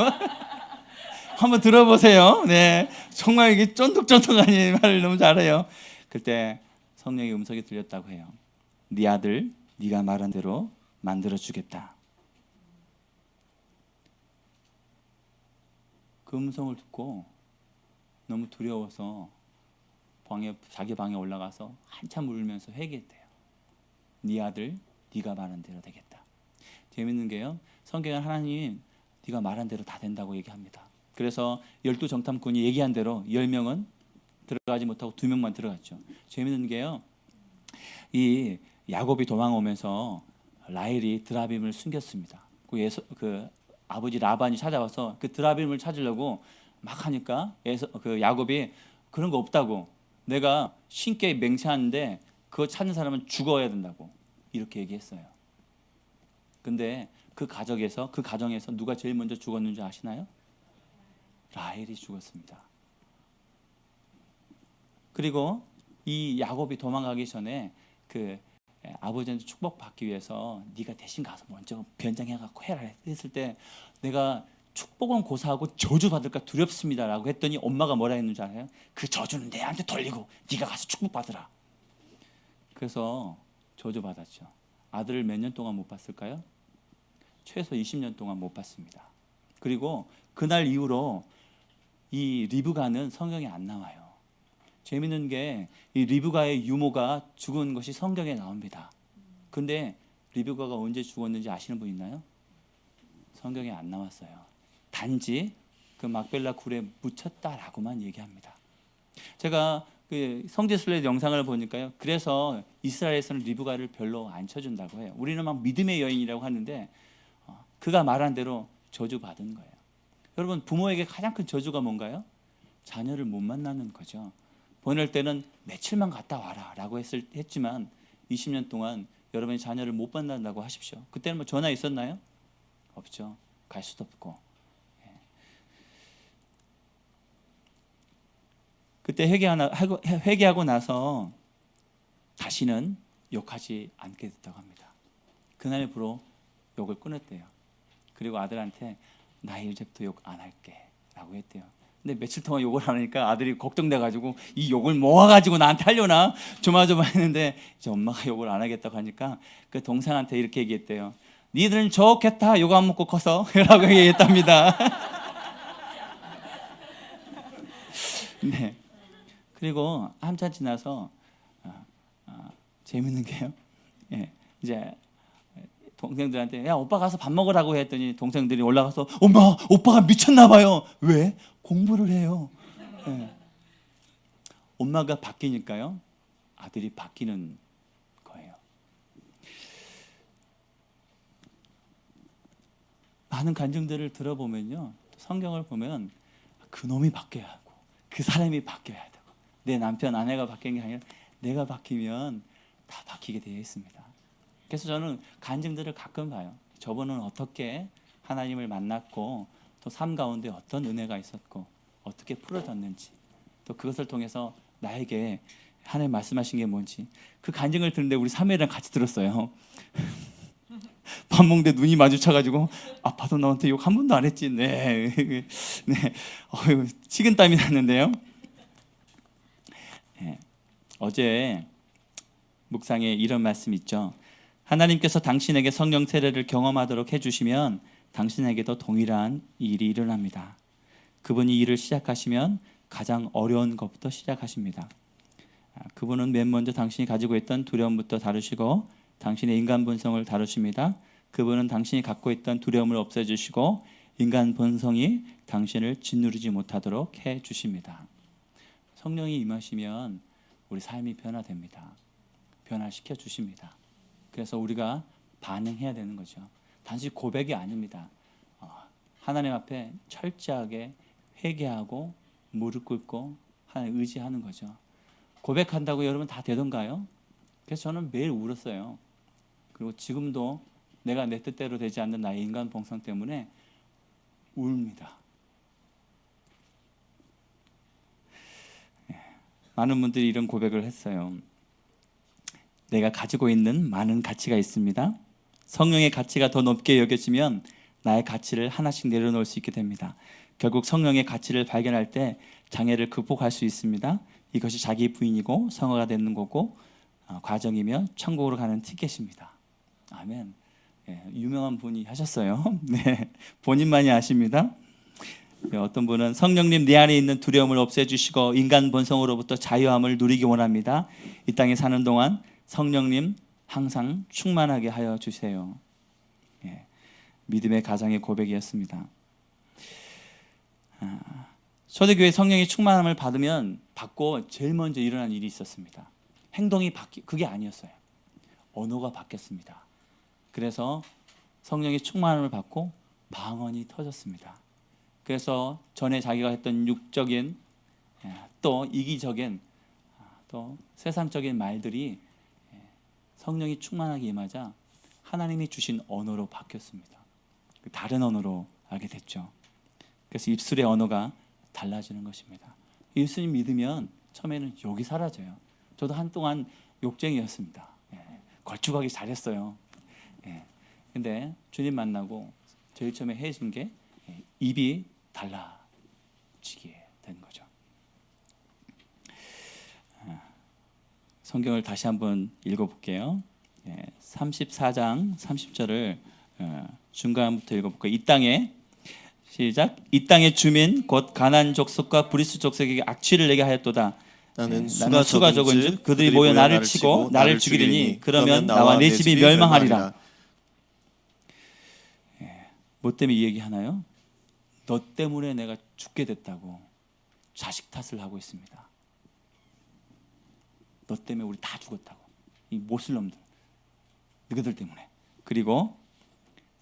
한번 들어보세요. 네, 정말 이게 쫀득쫀득한 말을 너무 잘해요. 그때 성령의 음성이 들렸다고 해요. 네 아들 네가 말한 대로 만들어 주겠다. 그 음성을 듣고 너무 두려워서 자기 방에 올라가서 한참 울면서 회개했대요. 네 아들 네가 말한 대로 되겠다. 재밌는 게요, 성경에 하나님 네가 말한 대로 다 된다고 얘기합니다. 그래서 12정탐꾼이 얘기한 대로 10명은 들어가지 못하고 2명만 들어갔죠. 재밌는 게요, 이 야곱이 도망오면서 라헬이 드라빔을 숨겼습니다. 그 아버지 라반이 찾아와서 그 드라빔을 찾으려고 막 하니까 그 야곱이 그런 거 없다고, 내가 신께 맹세하는데 그거 찾는 사람은 죽어야 된다고 이렇게 얘기했어요. 근데 그 가정에서 누가 제일 먼저 죽었는지 아시나요? 라헬이 죽었습니다. 그리고 이 야곱이 도망가기 전에 그 아버지한테 축복받기 위해서 네가 대신 가서 먼저 변장해갖고 해라 했을 때, 내가 축복은 고사하고 저주받을까 두렵습니다라고 했더니 엄마가 뭐라 했는지 알아요? 그 저주는 내한테 돌리고 네가 가서 축복받으라. 그래서 저주받았죠. 아들을 몇 년 동안 못 봤을까요? 최소 20년 동안 못 봤습니다. 그리고 그날 이후로 이 리브가는 성경에 안 나와요. 재밌는 게 이 리브가의 유모가 죽은 것이 성경에 나옵니다. 근데 리브가가 언제 죽었는지 아시는 분 있나요? 성경에 안 나왔어요. 단지 그 막벨라 굴에 묻혔다라고만 얘기합니다. 제가 그 성지순례 영상을 보니까요, 그래서 이스라엘에서는 리브가를 별로 안 쳐준다고 해요. 우리는 막 믿음의 여인이라고 하는데 그가 말한 대로 저주받은 거예요. 여러분, 부모에게 가장 큰 저주가 뭔가요? 자녀를 못 만나는 거죠. 보낼 때는 며칠만 갔다 와라 라고 했지만 20년 동안 여러분이 자녀를 못 만난다고 하십시오. 그때는 뭐 전화 있었나요? 없죠. 갈 수도 없고. 그때 회개하고 나서 다시는 욕하지 않게 됐다고 합니다. 그날부로 욕을 끊었대요. 그리고 아들한테 나 이제부터 욕 안 할게 라고 했대요. 근데 며칠 동안 욕을 하니까 아들이 걱정돼가지고 이 욕을 모아가지고 나한테 하려나 조마조마했는데, 이제 엄마가 욕을 안 하겠다고 하니까 그 동생한테 이렇게 얘기했대요. 니들은 좋겠다 욕 안 먹고 커서 라고 얘기했답니다. 네. 그리고 한참 지나서 재밌는 게요, 이제 동생들한테 야 오빠 가서 밥 먹으라고 했더니 동생들이 올라가서 엄마 오빠가 미쳤나 봐요. 왜? 공부를 해요. 엄마가 바뀌니까요 아들이 바뀌는 거예요. 많은 간증들을 들어보면요, 성경을 보면 그놈이 바뀌어야 하고 그 사람이 바뀌어야 되고 내 남편 아내가 바뀐 게 아니라 내가 바뀌면 다 바뀌게 되어 있습니다. 그래서 저는 간증들을 가끔 봐요. 저분은 어떻게 하나님을 만났고 또 삶 가운데 어떤 은혜가 있었고 어떻게 풀어졌는지, 또 그것을 통해서 나에게 하나님 말씀하신 게 뭔지 그 간증을 듣는데 우리 사무엘이랑 같이 들었어요. 밥 먹는데 눈이 마주쳐가지고 아빠도 너한테 욕 한 번도 안 했지. 네, 네, 식은땀이 났는데요. 네. 어제 묵상에 이런 말씀 있죠. 하나님께서 당신에게 성령 세례를 경험하도록 해주시면 당신에게도 동일한 일이 일어납니다. 그분이 일을 시작하시면 가장 어려운 것부터 시작하십니다. 그분은 맨 먼저 당신이 가지고 있던 두려움부터 다루시고 당신의 인간 본성을 다루십니다. 그분은 당신이 갖고 있던 두려움을 없애주시고 인간 본성이 당신을 짓누르지 못하도록 해주십니다. 성령이 임하시면 우리 삶이 변화됩니다. 변화시켜 주십니다. 그래서 우리가 반응해야 되는 거죠. 단지 고백이 아닙니다. 하나님 앞에 철저하게 회개하고 무릎 꿇고 하나님 의지하는 거죠. 고백한다고 여러분 다 되던가요? 그래서 저는 매일 울었어요. 그리고 지금도 내가 내 뜻대로 되지 않는 나의 인간 본성 때문에 웁니다. 많은 분들이 이런 고백을 했어요. 내가 가지고 있는 많은 가치가 있습니다. 성령의 가치가 더 높게 여겨지면 나의 가치를 하나씩 내려놓을 수 있게 됩니다. 결국 성령의 가치를 발견할 때 장애를 극복할 수 있습니다. 이것이 자기 부인이고 성화가 되는 거고 과정이며 천국으로 가는 티켓입니다. 아멘. 네, 유명한 분이 하셨어요. 네, 본인만이 아십니다. 네, 어떤 분은 성령님 내 안에 있는 두려움을 없애주시고 인간 본성으로부터 자유함을 누리기 원합니다. 이 땅에 사는 동안 성령님 항상 충만하게 하여 주세요. 예, 믿음의 가장의 고백이었습니다. 초대교회 성령의 충만함을 받고 제일 먼저 일어난 일이 있었습니다. 행동이 그게 아니었어요. 언어가 바뀌었습니다. 그래서 성령의 충만함을 받고 방언이 터졌습니다. 그래서 전에 자기가 했던 육적인 또 이기적인 또 세상적인 말들이 성령이 충만하게 임하자 하나님이 주신 언어로 바뀌었습니다. 다른 언어로 알게 됐죠. 그래서 입술의 언어가 달라지는 것입니다. 예수님 믿으면 처음에는 욕이 사라져요. 저도 한동안 욕쟁이였습니다. 걸쭉하게 잘했어요. 근데 주님 만나고 제일 처음에 해준 게 입이 달라지게 된 거죠. 성경을 다시 한번 읽어볼게요. 34장 30절을 중간부터 읽어볼게요. 이 땅에 시작. 이 땅의 주민 곧 가나안 족속과 브리스 족속에게 악취를 내게 하였도다. 나는 수가 적은즉 그들이 모여 나를 치고 나를 죽이리니 그러면 나와 내 집이 멸망하리라. 뭐 때문에 이 얘기하나요? 너 때문에 내가 죽게 됐다고 자식 탓을 하고 있습니다. 너 때문에 우리 다 죽었다고. 이 못쓸 놈들. 너희들 때문에. 그리고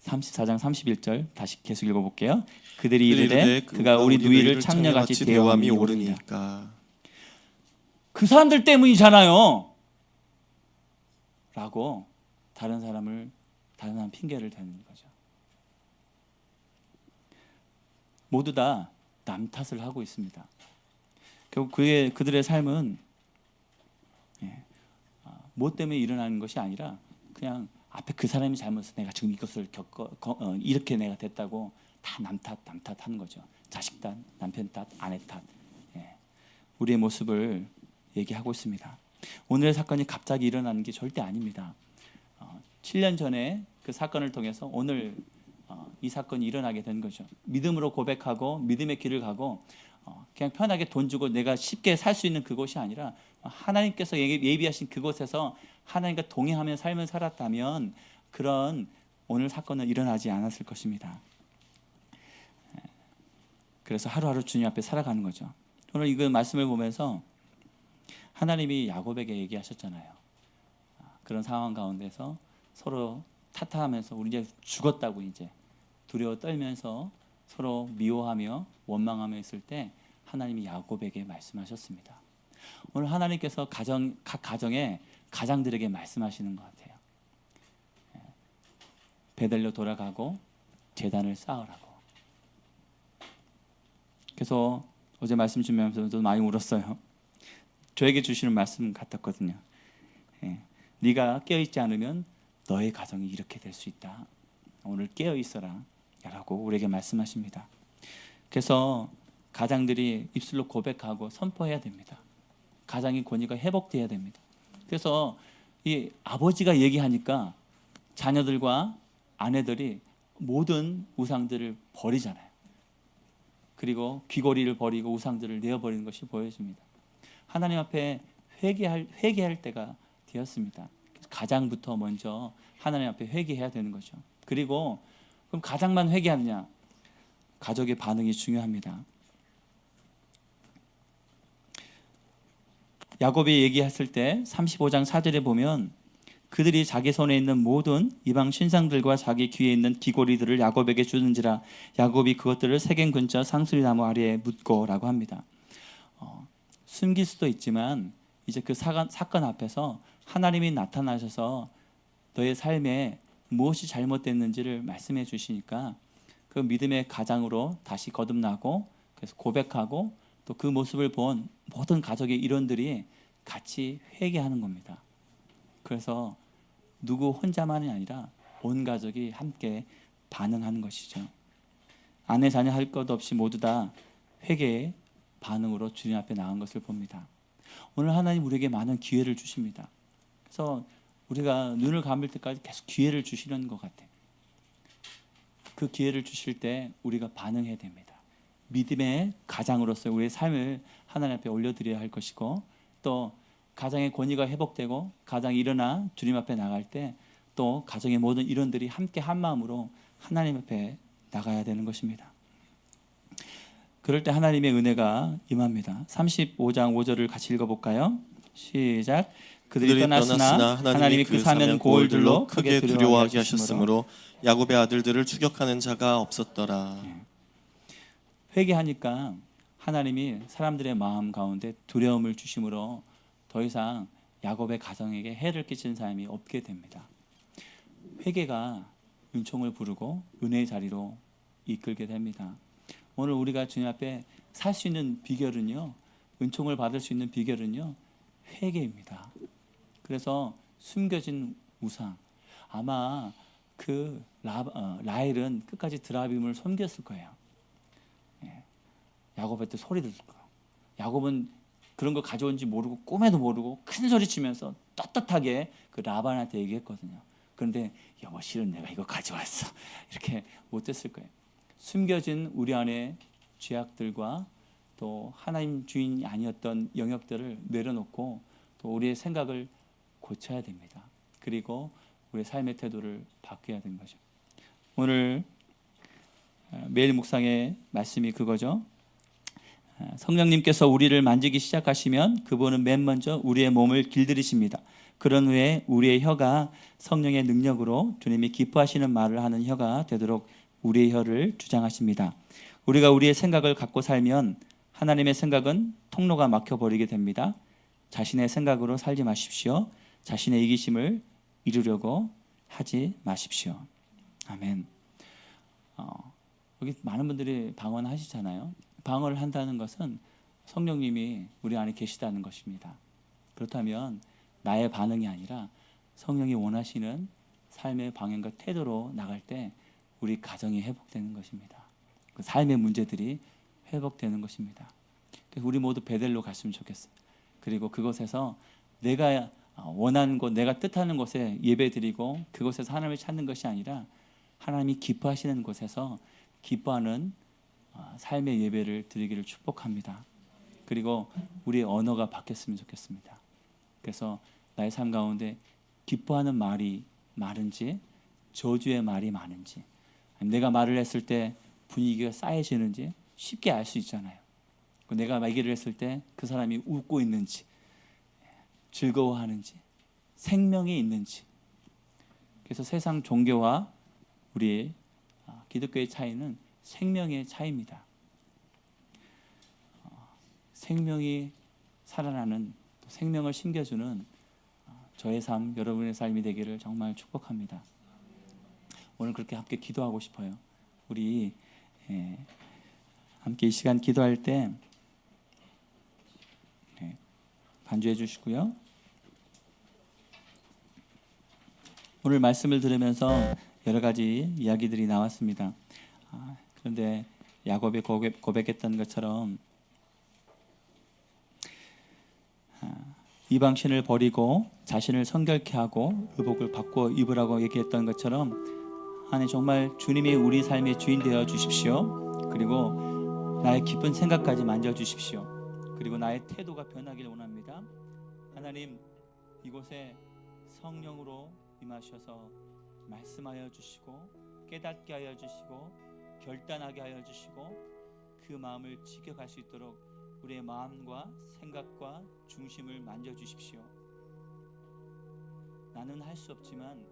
34장 31절 다시 계속 읽어볼게요. 그들이 이르되 그가 우리 누이를 창녀같이 대우함이 옳으니까. 그 사람들 때문이잖아요. 라고 다른 사람 핑계를 대는 거죠. 모두 다 남 탓을 하고 있습니다. 결국 그들의 삶은 뭐 때문에 일어나는 것이 아니라 그냥 앞에 그 사람이 잘못해서 내가 지금 이것을 이렇게 내가 됐다고 다 남 탓하는 거죠. 자식 탓, 남편 탓, 아내 탓. 우리의 모습을 얘기하고 있습니다. 오늘의 사건이 갑자기 일어나는 게 절대 아닙니다. 7년 전에 그 사건을 통해서 오늘 이 사건이 일어나게 된 거죠. 믿음으로 고백하고 믿음의 길을 가고 그냥 편하게 돈 주고 내가 쉽게 살 수 있는 그곳이 아니라 하나님께서 예비하신 그곳에서 하나님과 동행하며 삶을 살았다면 그런 오늘 사건은 일어나지 않았을 것입니다. 그래서 하루하루 주님 앞에 살아가는 거죠. 오늘 이거 말씀을 보면서 하나님이 야곱에게 얘기하셨잖아요. 그런 상황 가운데서 서로 탓하면서 우리 이제 죽었다고 이제 두려워 떨면서 서로 미워하며 원망하며 있을 때 하나님이 야곱에게 말씀하셨습니다. 오늘 하나님께서 각 가정에 가장들에게 말씀하시는 것 같아요. 베델로 돌아가고 제단을 쌓으라고. 그래서 어제 말씀 주면서도 많이 울었어요. 저에게 주시는 말씀 같았거든요. 예. 네가 깨어있지 않으면 너의 가정이 이렇게 될 수 있다. 오늘 깨어있어라 라고 우리에게 말씀하십니다. 그래서 가장들이 입술로 고백하고 선포해야 됩니다. 가장의 권위가 회복돼야 됩니다. 그래서 이 아버지가 얘기하니까 자녀들과 아내들이 모든 우상들을 버리잖아요. 그리고 귀고리를 버리고 우상들을 내어버리는 것이 보여집니다. 하나님 앞에 회개할 때가 되었습니다. 가장부터 먼저 하나님 앞에 회개해야 되는 거죠. 그리고 그럼 가장만 회개하느냐? 가족의 반응이 중요합니다. 야곱이 얘기했을 때 35장 4절에 보면 그들이 자기 손에 있는 모든 이방 신상들과 자기 귀에 있는 귀고리들을 야곱에게 주는지라 야곱이 그것들을 세겜 근처 상수리 나무 아래에 묻고라고 합니다. 숨길 수도 있지만 이제 그 사건 앞에서 하나님이 나타나셔서 너의 삶에 무엇이 잘못됐는지를 말씀해 주시니까 그 믿음의 가장으로 다시 거듭나고 그래서 고백하고 또 그 모습을 본 모든 가족의 일원들이 같이 회개하는 겁니다. 그래서 누구 혼자만이 아니라 온 가족이 함께 반응하는 것이죠. 아내 자녀 할 것 없이 모두 다 회개의 반응으로 주님 앞에 나간 것을 봅니다. 오늘 하나님 우리에게 많은 기회를 주십니다. 그래서 우리가 눈을 감을 때까지 계속 기회를 주시는 것 같아요. 그 기회를 주실 때 우리가 반응해야 됩니다. 믿음의 가장으로서 우리의 삶을 하나님 앞에 올려드려야 할 것이고 또 가정의 권위가 회복되고 가장이 일어나 주님 앞에 나갈 때 또 가정의 모든 일원들이 함께 한 마음으로 하나님 앞에 나가야 되는 것입니다. 그럴 때 하나님의 은혜가 임합니다. 35장 5절을 같이 읽어볼까요? 시작. 그들이 떠났으나 하나님이 그 사면 고을들로 크게 두려워하게 하셨으므로 야곱의 아들들을 추격하는 자가 없었더라. 회개하니까 하나님이 사람들의 마음 가운데 두려움을 주심으로 더 이상 야곱의 가정에게 해를 끼친 사람이 없게 됩니다. 회개가 은총을 부르고 은혜의 자리로 이끌게 됩니다. 오늘 우리가 주님 앞에 살 수 있는 비결은요, 은총을 받을 수 있는 비결은요, 회개입니다. 그래서 숨겨진 우상, 아마 그 라헬은 끝까지 드라빔을 섬겼을 거예요. 야곱한테 소리 들을 거예요. 야곱은 그런 거 가져온지 모르고 꿈에도 모르고 큰 소리 치면서 떳떳하게 그 라반한테 얘기했거든요. 그런데 여보 실은 내가 이거 가져왔어. 이렇게 못했을 거예요. 숨겨진 우리 안에 죄악들과 또 하나님 주인이 아니었던 영역들을 내려놓고 또 우리의 생각을 고쳐야 됩니다. 그리고 우리의 삶의 태도를 바뀌어야 되는 거죠. 오늘 매일 묵상의 말씀이 그거죠. 성령님께서 우리를 만지기 시작하시면 그분은 맨 먼저 우리의 몸을 길들이십니다. 그런 후에 우리의 혀가 성령의 능력으로 주님이 기뻐하시는 말을 하는 혀가 되도록 우리의 혀를 주장하십니다. 우리가 우리의 생각을 갖고 살면 하나님의 생각은 통로가 막혀버리게 됩니다. 자신의 생각으로 살지 마십시오. 자신의 이기심을 이루려고 하지 마십시오. 아멘. 여기 많은 분들이 방언하시잖아요. 방언을 한다는 것은 성령님이 우리 안에 계시다는 것입니다. 그렇다면 나의 반응이 아니라 성령이 원하시는 삶의 방향과 태도로 나갈 때 우리 가정이 회복되는 것입니다. 그 삶의 문제들이 회복되는 것입니다. 그래서 우리 모두 베델로 갔으면 좋겠어요. 그리고 그곳에서 내가 원하는 곳, 내가 뜻하는 곳에 예배드리고 그곳에서 하나님을 찾는 것이 아니라 하나님이 기뻐하시는 곳에서 기뻐하는 삶의 예배를 드리기를 축복합니다. 그리고 우리의 언어가 바뀌었으면 좋겠습니다. 그래서 나의 삶 가운데 기뻐하는 말이 많은지 저주의 말이 많은지 내가 말을 했을 때 분위기가 싸해지는지 쉽게 알 수 있잖아요. 내가 얘기를 했을 때 그 사람이 웃고 있는지 즐거워하는지 생명이 있는지. 그래서 세상 종교와 우리 기독교의 차이는 생명의 차이입니다. 생명이 살아나는 생명을 심겨주는 저의 삶, 여러분의 삶이 되기를 정말 축복합니다. 오늘 그렇게 함께 기도하고 싶어요. 우리 함께 이 시간 기도할 때 반주해 주시고요. 오늘 말씀을 들으면서 여러 가지 이야기들이 나왔습니다. 그런데 야곱이 고백했던 것처럼 이방신을 버리고 자신을 성결케 하고 의복을 바꿔 입으라고 얘기했던 것처럼 아니 정말 주님이 우리 삶의 주인 되어 주십시오. 그리고 나의 깊은 생각까지 만져 주십시오. 그리고 나의 태도가 변하길 원합니다. 하나님, 이곳에 성령으로 임하셔서 말씀하여 주시고 깨닫게 하여 주시고 결단하게 하여 주시고 그 마음을 지켜갈 수 있도록 우리의 마음과 생각과 중심을 만져 주십시오. 나는 할 수 없지만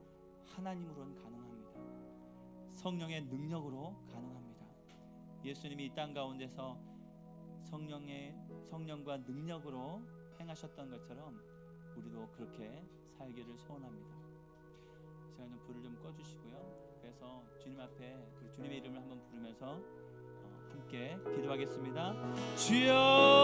하나님으로는 가능합니다. 성령의 능력으로 가능합니다. 예수님이 이 땅 가운데서 성령과 능력으로 행하셨던 것처럼 우리도 그렇게 살기를 소원합니다. 제가 좀 불을 좀 꺼주시고요. 그래서 주님 앞에 주님의 이름을 한번 부르면서 함께 기도하겠습니다. 주여